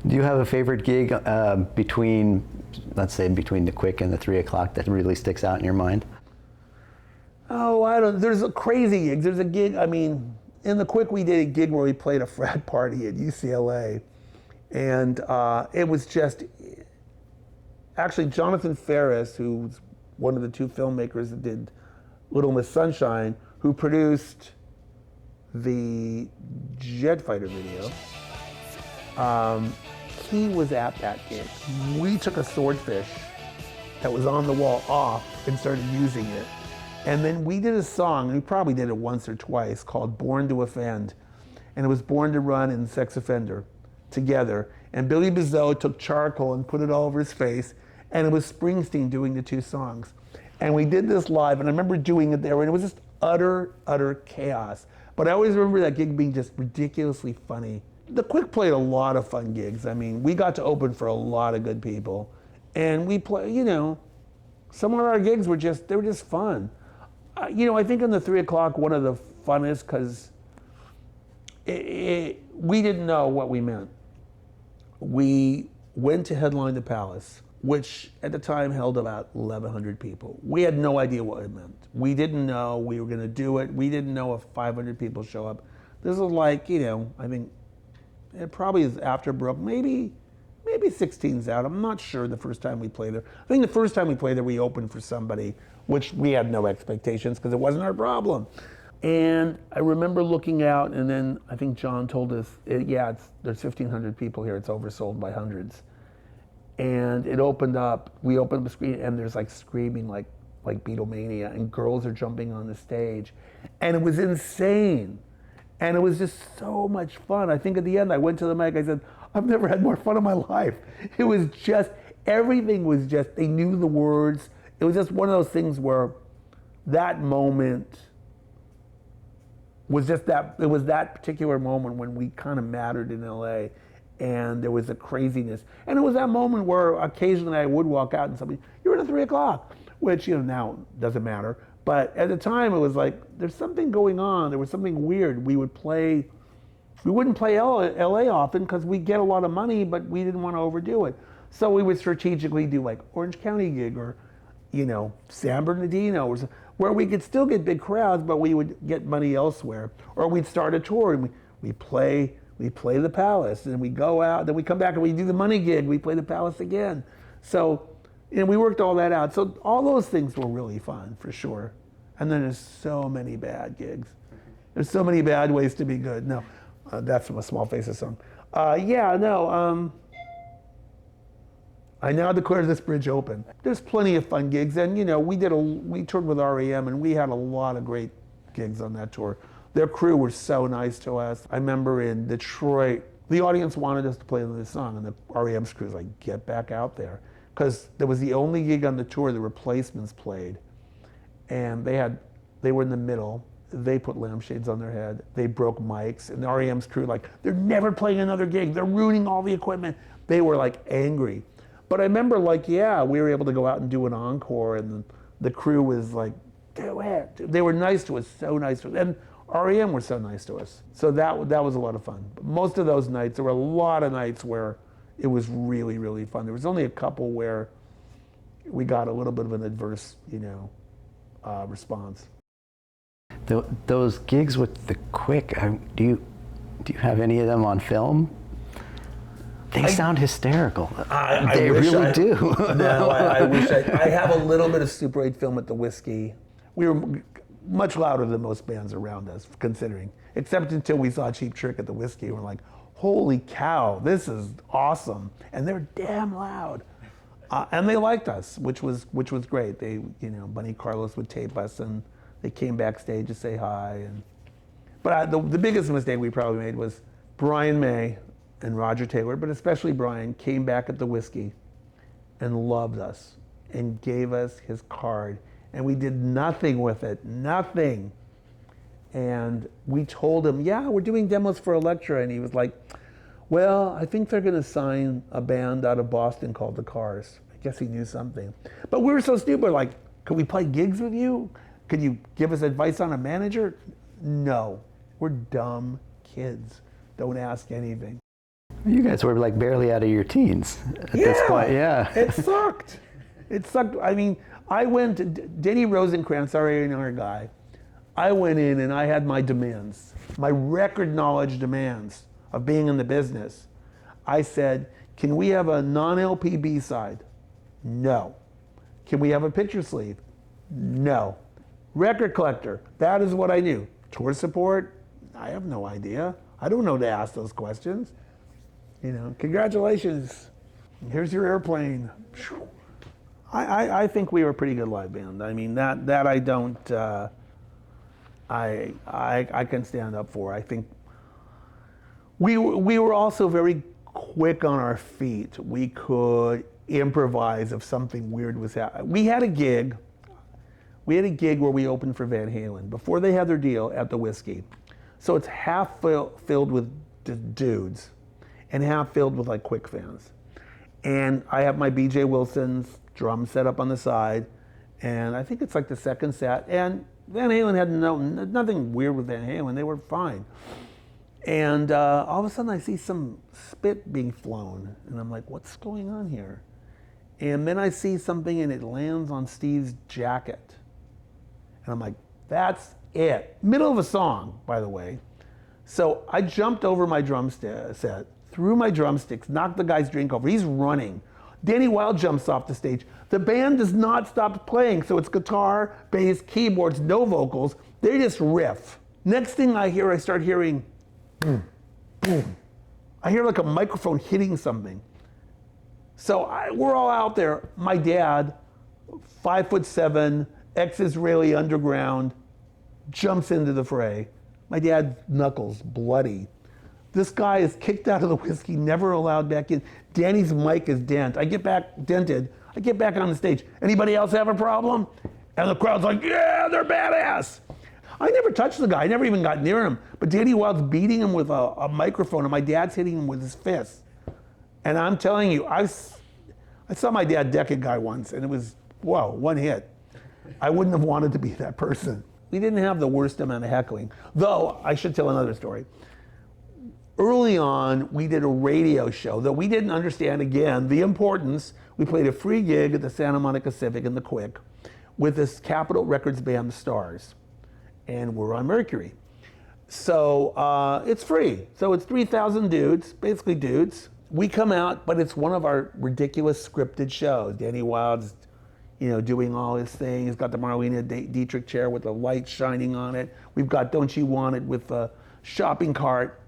Do you have a favorite gig between the Quick and the 3 o'clock that really sticks out in your mind? Oh, there's crazy gigs. There's a gig, I mean, in the Quick we did a gig where we played a frat party at UCLA. And it was just, actually Jonathan Ferris, who's one of the 2 filmmakers that did Little Miss Sunshine, who produced the Jet Fighter video, he was at that gig. We took a swordfish that was on the wall off and started using it. And then we did a song, and we probably did it once or twice, called Born to Offend. And it was Born to Run and Sex Offender together. And Billy Bizot took charcoal and put it all over his face, and it was Springsteen doing the 2 songs. And we did this live, and I remember doing it there, and it was just utter chaos. But I always remember that gig being just ridiculously funny. The Quick played a lot of fun gigs. I mean, we got to open for a lot of good people. And we play, you know, some of our gigs were just fun. You know, I think on the 3 o'clock, one of the funnest, because we didn't know what we meant. We went to headline the Palace, which at the time held about 1,100 people. We had no idea what it meant. We didn't know we were going to do it. We didn't know if 500 people show up. This was like, you know, I think it probably is after Brooke, maybe maybe 16's out. I'm not sure the first time we played there. I think the first time we played there, we opened for somebody, which we had no expectations because it wasn't our problem. And I remember looking out, and then I think John told us, there's 1,500 people here. It's oversold by hundreds. And it opened up. We opened up the screen, and there's like screaming like Beatlemania, and girls are jumping on the stage, and it was insane. And it was just so much fun. I think at the end, I went to the mic. I said, "I've never had more fun in my life." It was just everything was just. They knew the words. It was just one of those things where that moment was just that. It was that particular moment when we kind of mattered in LA. And there was a craziness. And it was that moment where occasionally I would walk out and somebody, "You're in at 3 o'clock," which, now doesn't matter. But at the time it was like, there's something going on. There was something weird. We wouldn't play LA often because we get a lot of money, but we didn't want to overdo it. So we would strategically do like Orange County gig or, San Bernardino, where we could still get big crowds, but we would get money elsewhere. Or we'd start a tour and we play the Palace, and we go out, then we come back and we do the money gig, we play the Palace again. So, we worked all that out. So all those things were really fun, for sure. And then there's so many bad gigs. There's so many bad ways to be good. No, that's from a Small Faces song. I now declare this bridge open. There's plenty of fun gigs, and we toured with REM, and we had a lot of great gigs on that tour. Their crew were so nice to us. I remember in Detroit, the audience wanted us to play this song, and the REM's crew was like, "Get back out there." Because there was the only gig on the tour the Replacements played. And they were in the middle. They put lampshades on their head. They broke mics. And the REM's crew, they're never playing another gig. They're ruining all the equipment. They were angry. But I remember we were able to go out and do an encore, and the crew was like, "Do it." They were nice to us, so nice to us. And REM were so nice to us. So that was a lot of fun. But most of those nights, there were a lot of nights where it was really, really fun. There was only a couple where we got a little bit of an adverse, response. Those gigs with the Quick, do you have any of them on film? They sound hysterical. They really do. No, I wish I have a little bit of Super 8 film at the Whisky. We were much louder than most bands around us, considering. Except until we saw Cheap Trick at the Whisky, we're like, "Holy cow, this is awesome!" And they're damn loud, and they liked us, which was great. They, Bunny Carlos would tape us, and they came backstage to say hi. But the biggest mistake we probably made was Brian May and Roger Taylor, but especially Brian, came back at the Whisky and loved us and gave us his card. And we did nothing with it, nothing. And we told him, "Yeah, we're doing demos for Elektra." And he was like, "Well, I think they're going to sign a band out of Boston called the Cars." I guess he knew something. But we were so stupid, "Could we play gigs with you? Could you give us advice on a manager?" No, we're dumb kids. Don't ask anything. You guys were barely out of your teens at this point. Yeah. It sucked. It sucked. I mean, I went to Denny Rosencrantz, our A&R guy. I went in and I had my demands, my record knowledge demands of being in the business. I said, "Can we have a non-LP B-side?" No. "Can we have a picture sleeve?" No. Record collector, that is what I knew. Tour support, I have no idea. I don't know to ask those questions. Congratulations, here's your airplane. I think we were a pretty good live band. I mean, that I don't, I can stand up for. I think we were also very quick on our feet. We could improvise if something weird was happening. We had a gig where we opened for Van Halen before they had their deal at the Whisky. So it's half filled with dudes and half filled with Quick fans. And I have my BJ Wilson's drum set up on the side, and I think it's the second set. And Van Halen had nothing weird with Van Halen. They were fine. And all of a sudden I see some spit being flown, and I'm like, "What's going on here?" And then I see something and it lands on Steve's jacket. And I'm like, "That's it." Middle of a song, by the way. So I jumped over my drum set, threw my drumsticks, knocked the guy's drink over. He's running. Danny Wilde jumps off the stage. The band does not stop playing, so it's guitar, bass, keyboards, no vocals. They just riff. Next thing I hear, I start hearing boom, boom. I hear like a microphone hitting something. So we're all out there. My dad, 5'7", ex-Israeli underground, jumps into the fray. My dad's knuckles bloody. This guy is kicked out of the Whisky, never allowed back in. Danny's mic is dented. I get back on the stage. Anybody else have a problem? And the crowd's like, yeah, they're badass. I never touched the guy. I never even got near him. But Danny Wilde's beating him with a microphone, and my dad's hitting him with his fist. And I'm telling you, I saw my dad deck a guy once, and it was, whoa, one hit. I wouldn't have wanted to be that person. We didn't have the worst amount of heckling. Though, I should tell another story. Early on, we did a radio show that we didn't understand, again, the importance. We played a free gig at the Santa Monica Civic in the Quick with this Capitol Records band, The Stars. And we're on Mercury. So it's free. So it's 3,000 dudes, basically dudes. We come out, but it's one of our ridiculous scripted shows. Danny Wilde's, doing all his things. He's got the Marlene Dietrich chair with the light shining on it. We've got Don't You Want It with a shopping cart.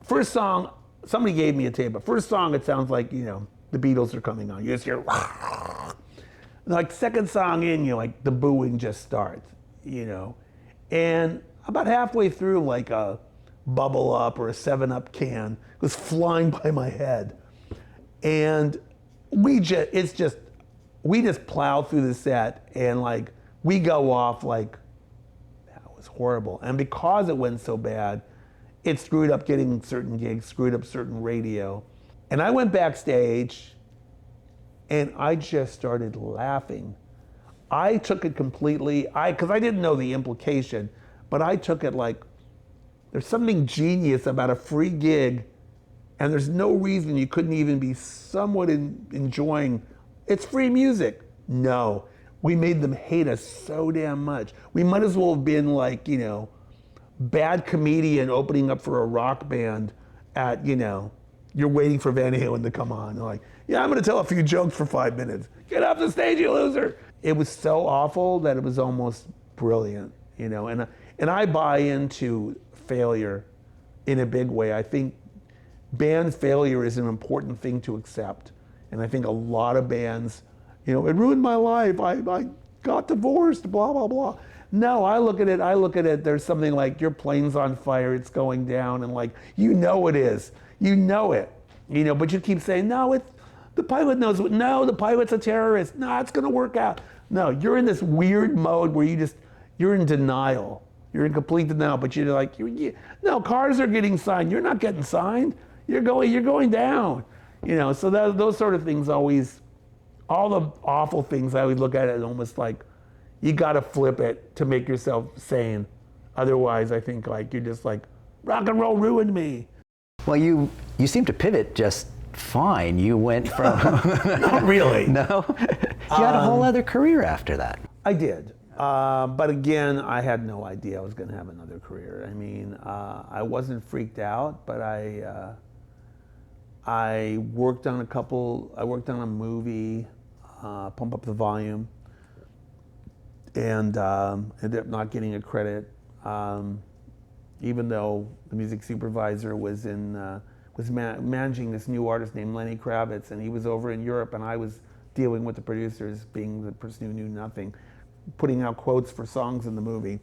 First song, somebody gave me a tape, but first song, it sounds like, the Beatles are coming on. You just hear, like second song in, like the booing just starts, And about halfway through, like a Bubble Up or a 7-Up can was flying by my head. And we just plow through the set, and like, we go off like, that was horrible. And because it went so bad, it screwed up getting certain gigs, screwed up certain radio. And I went backstage, and I just started laughing. I took it completely, because I didn't know the implication, but I took it like, there's something genius about a free gig, and there's no reason you couldn't even be somewhat enjoying, it's free music. No, we made them hate us so damn much. We might as well have been like, bad comedian opening up for a rock band at, you're waiting for Van Halen to come on. They're like, yeah, I'm gonna tell a few jokes for 5 minutes. Get off the stage, you loser. It was so awful that it was almost brilliant, and I buy into failure in a big way. I think band failure is an important thing to accept. And I think a lot of bands, it ruined my life. I got divorced, blah, blah, blah. No, I look at it, there's something like your plane's on fire, it's going down, and like, it is. You know it, but you keep saying, no, the pilot knows, no, the pilot's a terrorist. No, it's gonna work out. No, you're in this weird mode where you're in denial. You're in complete denial, but you're like, no, cars are getting signed. You're not getting signed. You're going down. So those sort of things always, all the awful things, I always look at it almost like, you gotta flip it to make yourself sane. Otherwise, I think like, you're just like, rock and roll ruined me. Well, you seem to pivot just fine. You went from... Not really. No? You had a whole other career after that. I did. But again, I had no idea I was gonna have another career. I mean, I wasn't freaked out, but I worked on a movie, Pump Up the Volume, and ended up not getting a credit, even though the music supervisor was managing this new artist named Lenny Kravitz, and he was over in Europe, and I was dealing with the producers, being the person who knew nothing, putting out quotes for songs in the movie.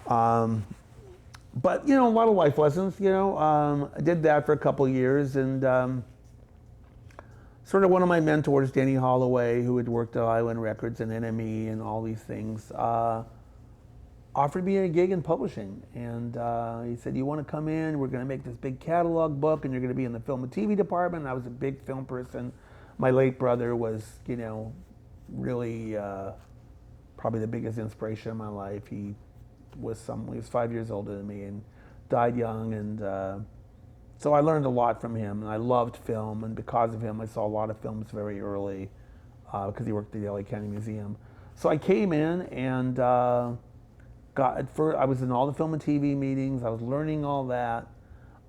But a lot of life lessons. I did that for a couple years, and sort of one of my mentors, Danny Holloway, who had worked at Island Records and NME and all these things, offered me a gig in publishing, and he said, "You want to come in? We're going to make this big catalog book, and you're going to be in the film and TV department." And I was a big film person. My late brother was, really probably the biggest inspiration in my life. He was 5 years older than me and died young, and so I learned a lot from him, and I loved film, and because of him I saw a lot of films very early because he worked at the LA County Museum. So I came in and I was in all the film and TV meetings, I was learning all that.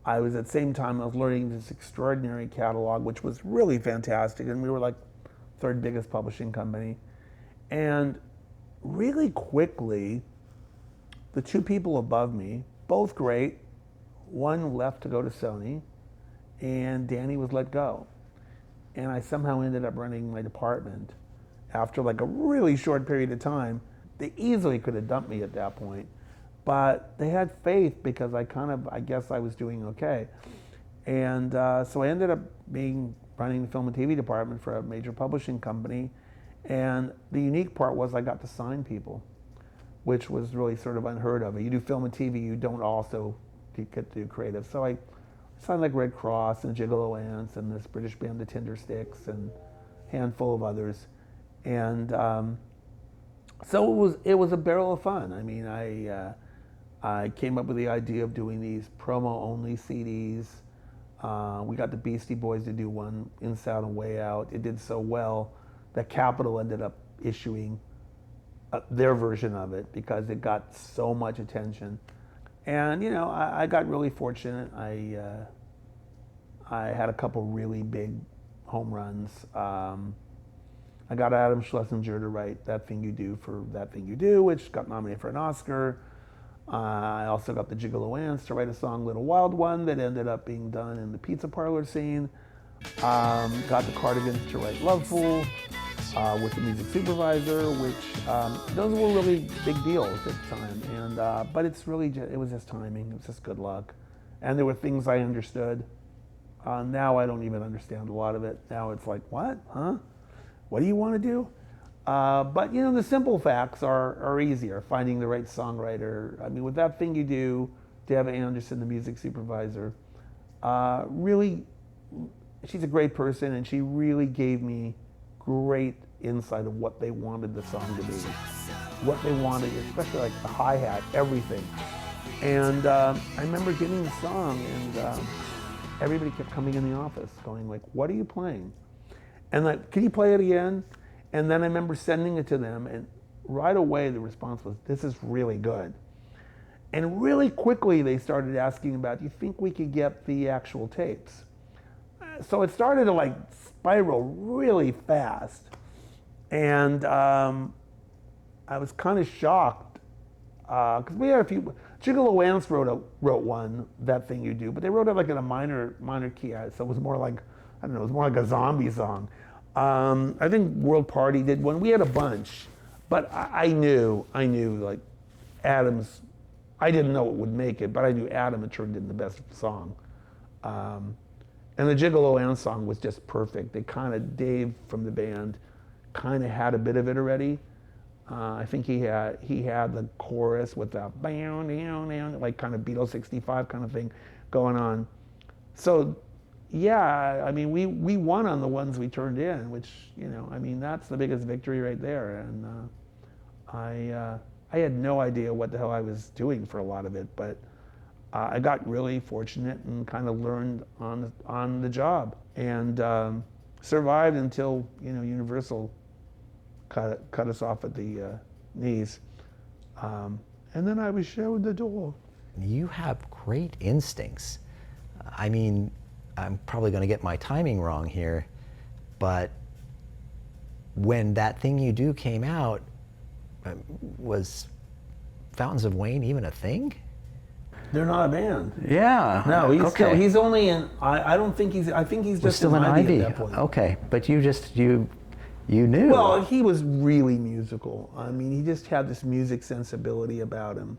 I was at the same time I was learning this extraordinary catalog, which was really fantastic, and we were like third biggest publishing company. And really quickly, the two people above me, both great, one left to go to Sony, and Danny was let go. And I somehow ended up running my department after like a really short period of time. They easily could have dumped me at that point, but they had faith because I guess I was doing okay. And so I ended up running the film and TV department for a major publishing company. And the unique part was I got to sign people, which was really sort of unheard of. You do film and TV, you don't also get to do creative. So I signed like Red Cross and Gigolo Ants and this British band, the Tindersticks, and a handful of others. And so it was a barrel of fun. I mean, I came up with the idea of doing these promo-only CDs. We got the Beastie Boys to do one, Inside and Way Out. It did so well that Capitol ended up issuing their version of it because it got so much attention. And you know, I got really fortunate. I had a couple really big home runs. I got Adam Schlesinger to write That Thing You Do for That Thing You Do, which got nominated for an Oscar. I also got the Gigolo Ants to write a song, Little Wild One, that ended up being done in the pizza parlor scene. Got the Cardigans to write Love Fool with the music supervisor, which those were really big deals at the time. And but it was just timing. It was just good luck. And there were things I understood. Now I don't even understand a lot of it. Now it's like, what? Huh? What do you want to do? But you know, the simple facts are easier. Finding the right songwriter. I mean, with That Thing You Do, Deb Anderson, the music supervisor, really, she's a great person, and she really gave me great insight of what they wanted the song to be, what they wanted, especially like the hi-hat, everything. And I remember getting the song, and everybody kept coming in the office, going like, "What are you playing?" And like, "Can you play it again?" And then I remember sending it to them, and right away the response was, "This is really good." And really quickly they started asking about, "Do you think we could get the actual tapes?" So it started to like spiral really fast. And I was kind of shocked, because we had a few, Gigolo Ants wrote one, That Thing You Do, but they wrote it like in a minor key, so it was more like, I don't know, it was more like a zombie song. I think World Party did one. We had a bunch, but I knew like Adam's, I didn't know it would make it, but I knew Adam had turned in the best song. And the Gigolo Ants song was just perfect. They kind of, Dave from the band kind of had a bit of it already. I think he had the chorus with the bam, down, down, like kind of Beatles 65 kind of thing going on. So yeah, I mean, we won on the ones we turned in, which, you know, I mean, that's the biggest victory right there. And I had no idea what the hell I was doing for a lot of it, but I got really fortunate and kind of learned on the job, and survived until, you know, Universal cut us off at the knees, and then I was showed the door. You have great instincts. I mean, I'm probably going to get my timing wrong here, but when That Thing You Do came out, was Fountains of Wayne even a thing? They're not a band. Yeah. No, he's okay. still, he's only in, I don't think he's, I think he's just still in Ivy at that point. Okay, but you knew. Well, he was really musical. I mean, he just had this music sensibility about him.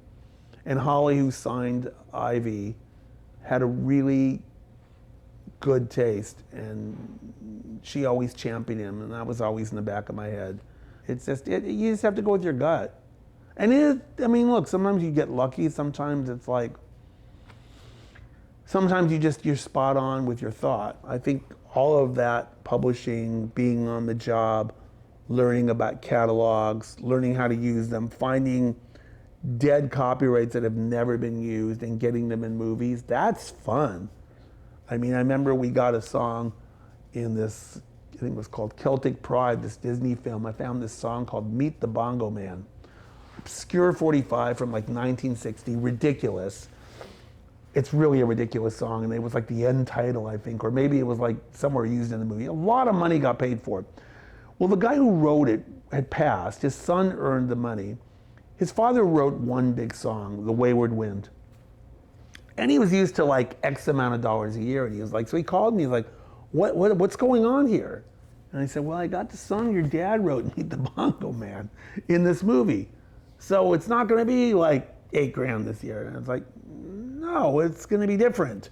And Holly, who signed Ivy, had a really good taste, and she always championed him, and that was always in the back of my head. It's just, you just have to go with your gut. And I mean, look, sometimes you get lucky, sometimes it's like, sometimes you're spot on with your thought. I think all of that, publishing, being on the job, learning about catalogs, learning how to use them, finding dead copyrights that have never been used and getting them in movies, that's fun. I mean, I remember we got a song in this, I think it was called Celtic Pride, this Disney film. I found this song called Meet the Bongo Man. Obscure 45 from like 1960, ridiculous. It's really a ridiculous song, and it was like the end title, I think, or maybe it was like somewhere used in the movie. A lot of money got paid for it. Well, the guy who wrote it had passed. His son earned the money. His father wrote one big song, The Wayward Wind. And he was used to like X amount of dollars a year. And he was like, so he called me, he's like, what's going on here? And I said, well, I got the song your dad wrote, Meet the Bongo Man, in this movie. So it's not gonna be like $8,000 this year. And I was like, no, it's gonna be different.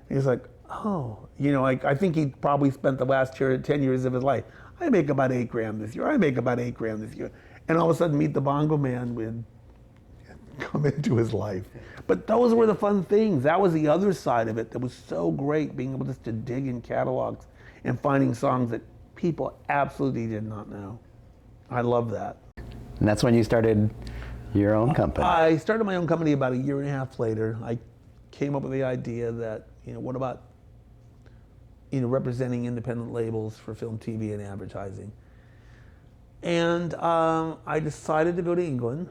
And he's like, oh, you know, like I think he probably spent the last 10 years of his life. I make about $8,000 this year. I make about $8,000 this year. And all of a sudden, Meet the Bongo Man would come into his life. But those were the fun things. That was the other side of it that was so great, being able just to dig in catalogs and finding songs that people absolutely did not know. I love that. And that's when you started your own company. I started my own company about a year and a half later. I came up with the idea that, you know, what about, you know, representing independent labels for film, TV, and advertising. And I decided to go to England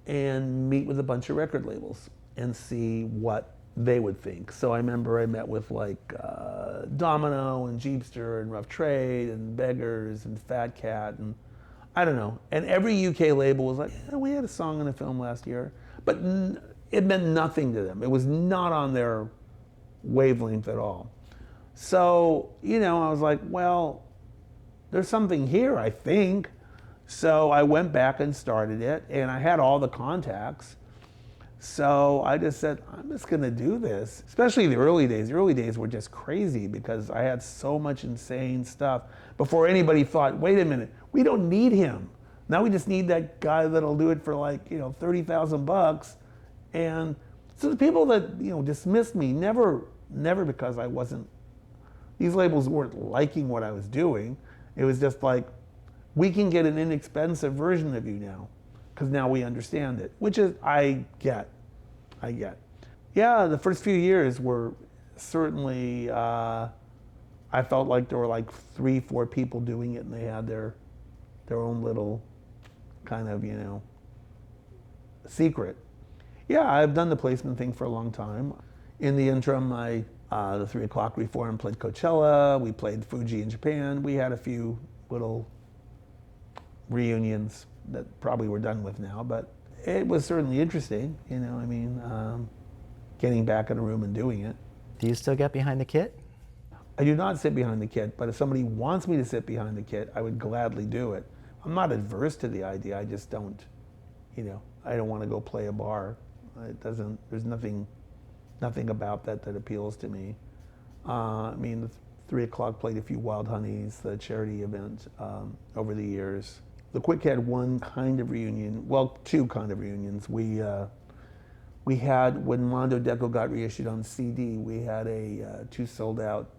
and meet with a bunch of record labels and see what they would think. So I remember I met with like Domino and Jeepster and Rough Trade and Beggars and Fat Cat and I don't know. And every UK label was like, yeah, we had a song in a film last year. But it meant nothing to them. It was not on their wavelength at all. So, you know, I was like, well, there's something here, I think. So I went back and started it, and I had all the contacts. So I just said, I'm just gonna do this, especially the early days. The early days were just crazy because I had so much insane stuff before anybody thought, wait a minute, we don't need him. Now we just need that guy that'll do it for like, you know, $30,000. And so the people that, you know, dismissed me, never because I wasn't, these labels weren't liking what I was doing. It was just like, we can get an inexpensive version of you now, because now we understand it, which is, I get. Yeah, the first few years were certainly, I felt like there were like 3-4 people doing it, and they had their own little kind of, you know, secret. Yeah, I've done the placement thing for a long time. In the interim, the 3 O'Clock Reform played Coachella, we played Fuji in Japan, we had a few little reunions that probably we're done with now, but it was certainly interesting, you know, I mean, getting back in a room and doing it. Do you still get behind the kit? I do not sit behind the kit, but if somebody wants me to sit behind the kit, I would gladly do it. I'm not adverse to the idea, I just don't, you know, I don't want to go play a bar. It doesn't, there's nothing about that appeals to me. I mean, the 3 O'Clock played a few Wild Honeys, the charity event, over the years. The Quick had one kind of reunion, well, 2 kind of reunions. We had, when Mondo Deco got reissued on CD, we had 2 sold out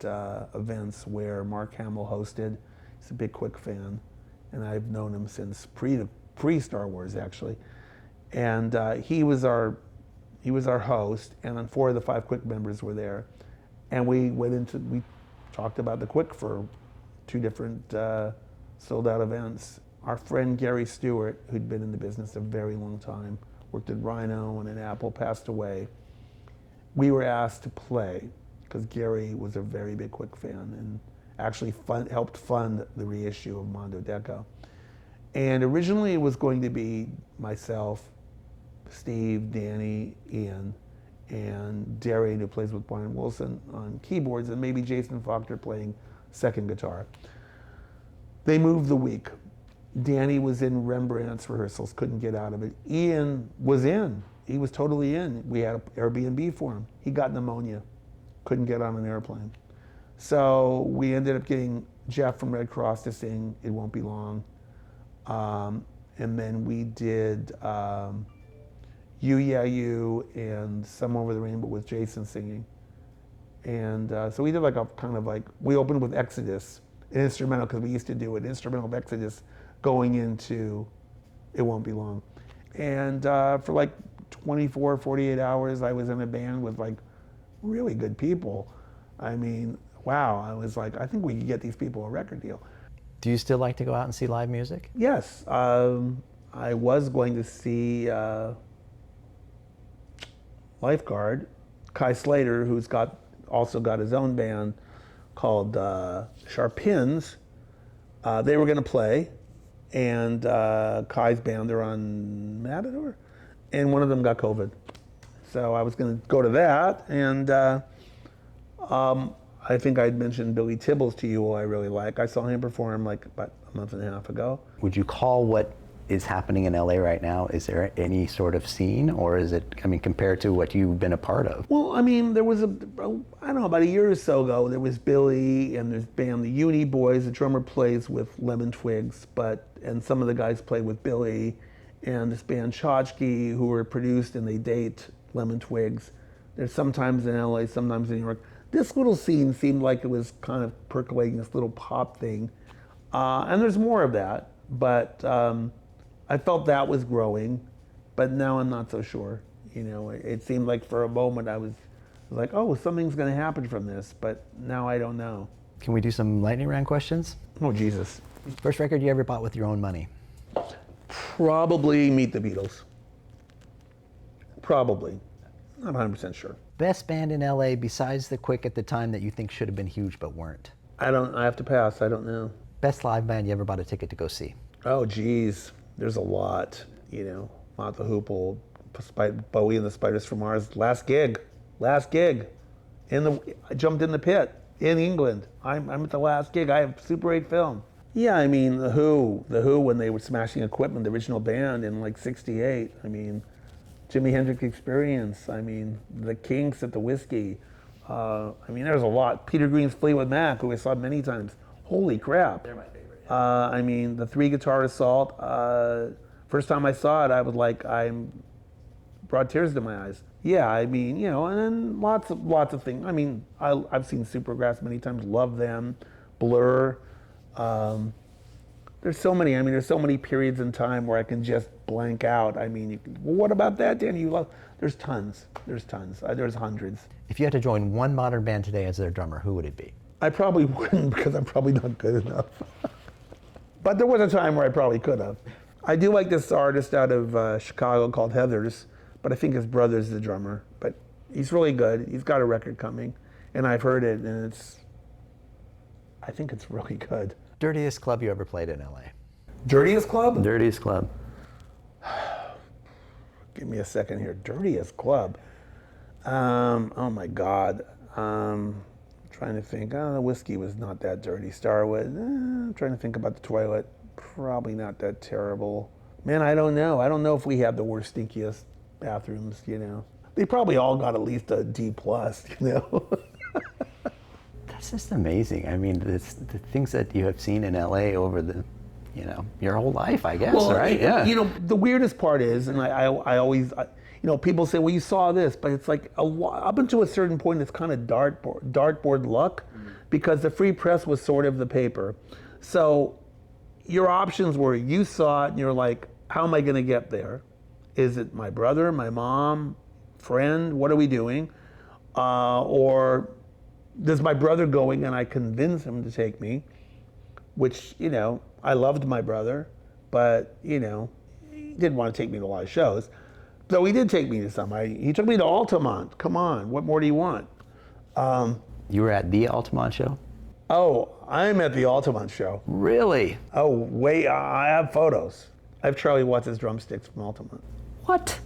events where Mark Hamill hosted. He's a big Quick fan, and I've known him since pre-Star Wars, actually. And he was our host, and 4 of the 5 Quick members were there. And we talked about the Quick for 2 different sold out events. Our friend Gary Stewart, who'd been in the business a very long time, worked at Rhino and at Apple, passed away. We were asked to play because Gary was a very big Quick fan and actually helped fund the reissue of Mondo Deco. And originally it was going to be myself, Steve, Danny, Ian, and Darian, who plays with Brian Wilson on keyboards, and maybe Jason Faulkner playing second guitar. They moved the week. Danny was in Rembrandt's rehearsals, couldn't get out of it. Ian was in. He was totally in. We had an Airbnb for him. He got pneumonia, couldn't get on an airplane. So we ended up getting Jeff from Red Cross to sing It Won't Be Long. And then we did You Yeah You and Some Over the Rainbow with Jason singing. And so we did like a kind of like, we opened with Exodus, an instrumental, because we used to do an instrumental of Exodus going into It Won't Be Long. And for like 24, 48 hours, I was in a band with like really good people. I mean, wow, I was like, I think we could get these people a record deal. Do you still like to go out and see live music? Yes, I was going to see Lifeguard Kai Slater, who's also got his own band called Sharpins. They were going to play, and Kai's band, they're on Matador, and one of them got COVID. So I was going to go to that, and I think I'd mentioned Billy Tibbles to you, who I really like. I saw him perform like about a month and a half ago. Would you call what is happening in LA right now, is there any sort of scene, or is it, I mean, compared to what you've been a part of? Well, I mean, there was I don't know, about a year or so ago, there was Billy and there's band the Uni Boys. The drummer plays with Lemon Twigs, and some of the guys play with Billy, and this band Tchotchke, who were produced and they date Lemon Twigs. They're sometimes in LA, sometimes in New York. This little scene seemed like it was kind of percolating, this little pop thing. And there's more of that, but I felt that was growing, but now I'm not so sure. You know, it seemed like for a moment I was like, oh, something's gonna happen from this, but now I don't know. Can we do some lightning round questions? Oh, Jesus. First record you ever bought with your own money? Probably Meet the Beatles. Probably. Not 100% sure. Best band in LA besides the Quick at the time that you think should have been huge but weren't? I have to pass, I don't know. Best live band you ever bought a ticket to go see? Oh, geez, there's a lot, you know. Mott the Hoople, Bowie and the Spiders from Mars, last gig. I jumped in the pit in England. I'm at the last gig. I have Super 8 film. Yeah, I mean, The Who when they were smashing equipment, the original band in like '68. I mean, Jimi Hendrix Experience. I mean, the Kinks at the Whisky. I mean, there's a lot. Peter Green's Fleetwood Mac, who I saw many times. Holy crap. They're my favorite. Yeah. I mean, the Three Guitar Assault. First time I saw it, I was like, brought tears to my eyes. Yeah, I mean, you know, and then lots of things. I mean, I've seen Supergrass many times. Love them. Blur. There's so many. I mean, there's so many periods in time where I can just blank out. I mean, well, what about that, Danny? You love? There's tons. There's hundreds. If you had to join one modern band today as their drummer, who would it be? I probably wouldn't, because I'm probably not good enough. But there was a time where I probably could have. I do like this artist out of Chicago called Heathers, but I think his brother's the drummer. But he's really good. He's got a record coming, and I've heard it, and I think it's really good. Dirtiest club you ever played in LA? Dirtiest club? Dirtiest club. Give me a second here. Dirtiest club. Oh my God. Trying to think. The Whisky was not that dirty. Starwood. I'm trying to think about the toilet. Probably not that terrible. Man, I don't know. I don't know if we have the worst, stinkiest bathrooms, you know. They probably all got at least a D+, you know. That's just amazing. I mean, the things that you have seen in LA over the, you know, your whole life, I guess, right? Yeah. You know, the weirdest part is, and I always, you know, people say, well, you saw this, but it's like up until a certain point, it's kind of dartboard luck, because the Free Press was sort of the paper. So your options were, you saw it and you're like, how am I going to get there? Is it my brother, my mom, friend? What are we doing? Or does my brother going and I convince him to take me, which, you know, I loved my brother, but, you know, he didn't want to take me to a lot of shows. So he did take me to some. He took me to Altamont. Come on, what more do you want? You were at the Altamont show? Oh, I'm at the Altamont show. Really? Oh, wait, I have photos. I have Charlie Watts' drumsticks from Altamont. What?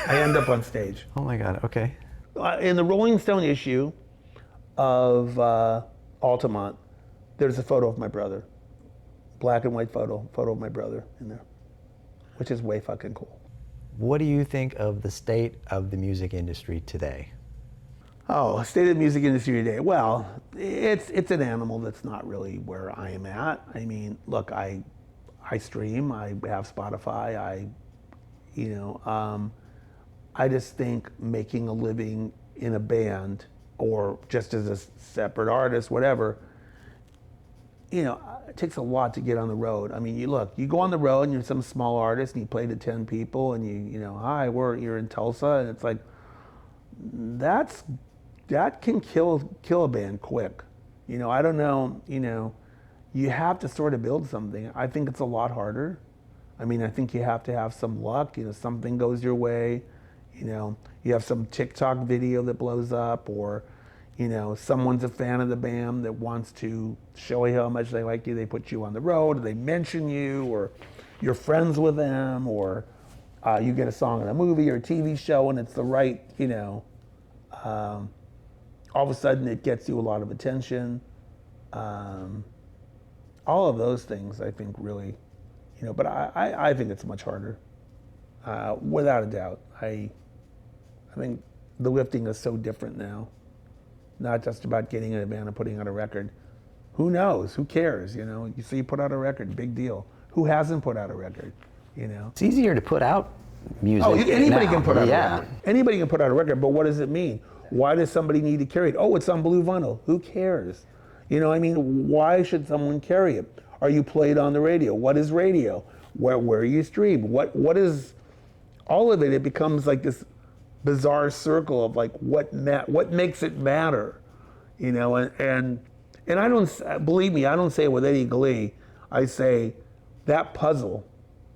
I end up on stage. Oh my God, okay. In the Rolling Stone issue of Altamont, there's a photo of my brother. Black and white photo of my brother in there, which is way fucking cool. What do you think of the state of the music industry today? Oh, state of the music industry today. Well, it's an animal that's not really where I am at. I mean, look, I stream, I have Spotify, I just think making a living in a band or just as a separate artist, whatever, you know, it takes a lot to get on the road. I mean, you go on the road and you're some small artist and you play to 10 people and you know, hi, you're in Tulsa, and it's like, that can kill a band quick. You know, I don't know, you know, you have to sort of build something. I think it's a lot harder. I mean, I think you have to have some luck, you know, something goes your way, You know, you have some TikTok video that blows up, or, you know, someone's a fan of the band that wants to show you how much they like you. They put you on the road, or they mention you, or you're friends with them, or you get a song in a movie or a TV show and it's the right, you know, all of a sudden it gets you a lot of attention. All of those things, I think, really, you know, but I think it's much harder, without a doubt. I think the lifting is so different now. Not just about getting in a band and putting out a record. Who knows? Who cares? You know, you see, you put out a record, big deal. Who hasn't put out a record? You know, It's easier to put out music. oh, anybody now. can put out Yeah. a record. Anybody can put out a record, but what does it mean? Why does somebody need to carry it? Oh, it's on blue vinyl. Who cares? You know, I mean, why should someone carry it? Are you played on the radio? What is radio? Where you stream? What is all of it? It becomes like this bizarre circle of like what makes it matter, you know? And I don't, believe me, I don't say it with any glee. I say that puzzle,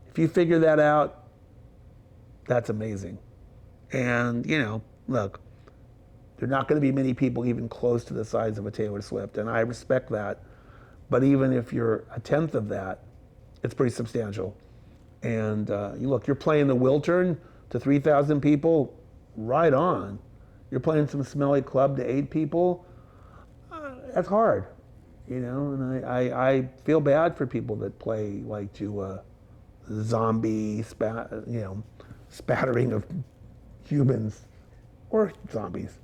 if you figure that out, that's amazing. And, you know, look, there are not going to be many people even close to the size of a Taylor Swift, and I respect that. But even if you're a tenth of that, it's pretty substantial. And you look, you're playing the Wiltern to 3,000 people, right on. You're playing some smelly club to 8 people, that's hard, you know. And I feel bad for people that play like to zombie spattering of humans, or zombies,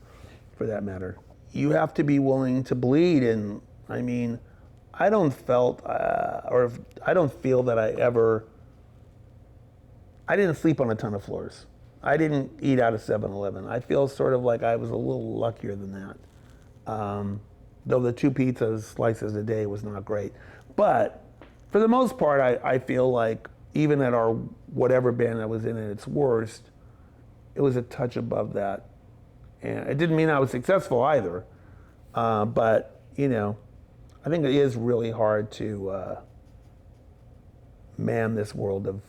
for that matter. You have to be willing to bleed, and I mean, I don't feel that I didn't sleep on a ton of floors. I didn't eat out of 7-Eleven. I feel sort of like I was a little luckier than that. Though the 2 pizza slices a day was not great. But for the most part, I feel like even at our whatever band I was in at its worst, it was a touch above that. And it didn't mean I was successful either. But, you know, I think it is really hard to man this world of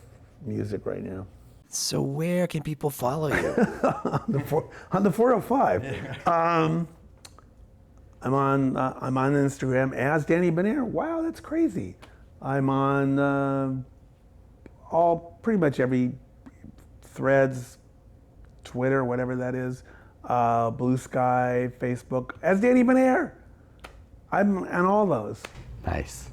music right now. So where can people follow you? On the 405. I'm on Instagram as Danny Benair. Wow, that's crazy. I'm on pretty much every Threads, Twitter, whatever that is, Blue Sky, Facebook, as Danny Benair. I'm on all those. Nice.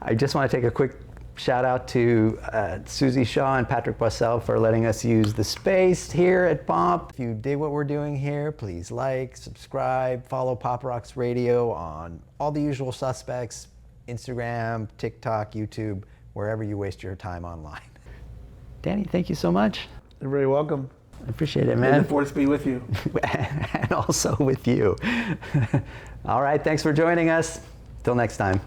I just want to take a quick shout out to Susie Shaw and Patrick Boissel for letting us use the space here at Bomp. If you dig what we're doing here, please like, subscribe, follow Pop Rocks Radio on all the usual suspects, Instagram, TikTok, YouTube, wherever you waste your time online. Danny, thank you so much. You're very welcome. I appreciate it, May man. the force be with you. And also with you. All right, thanks for joining us. Till next time.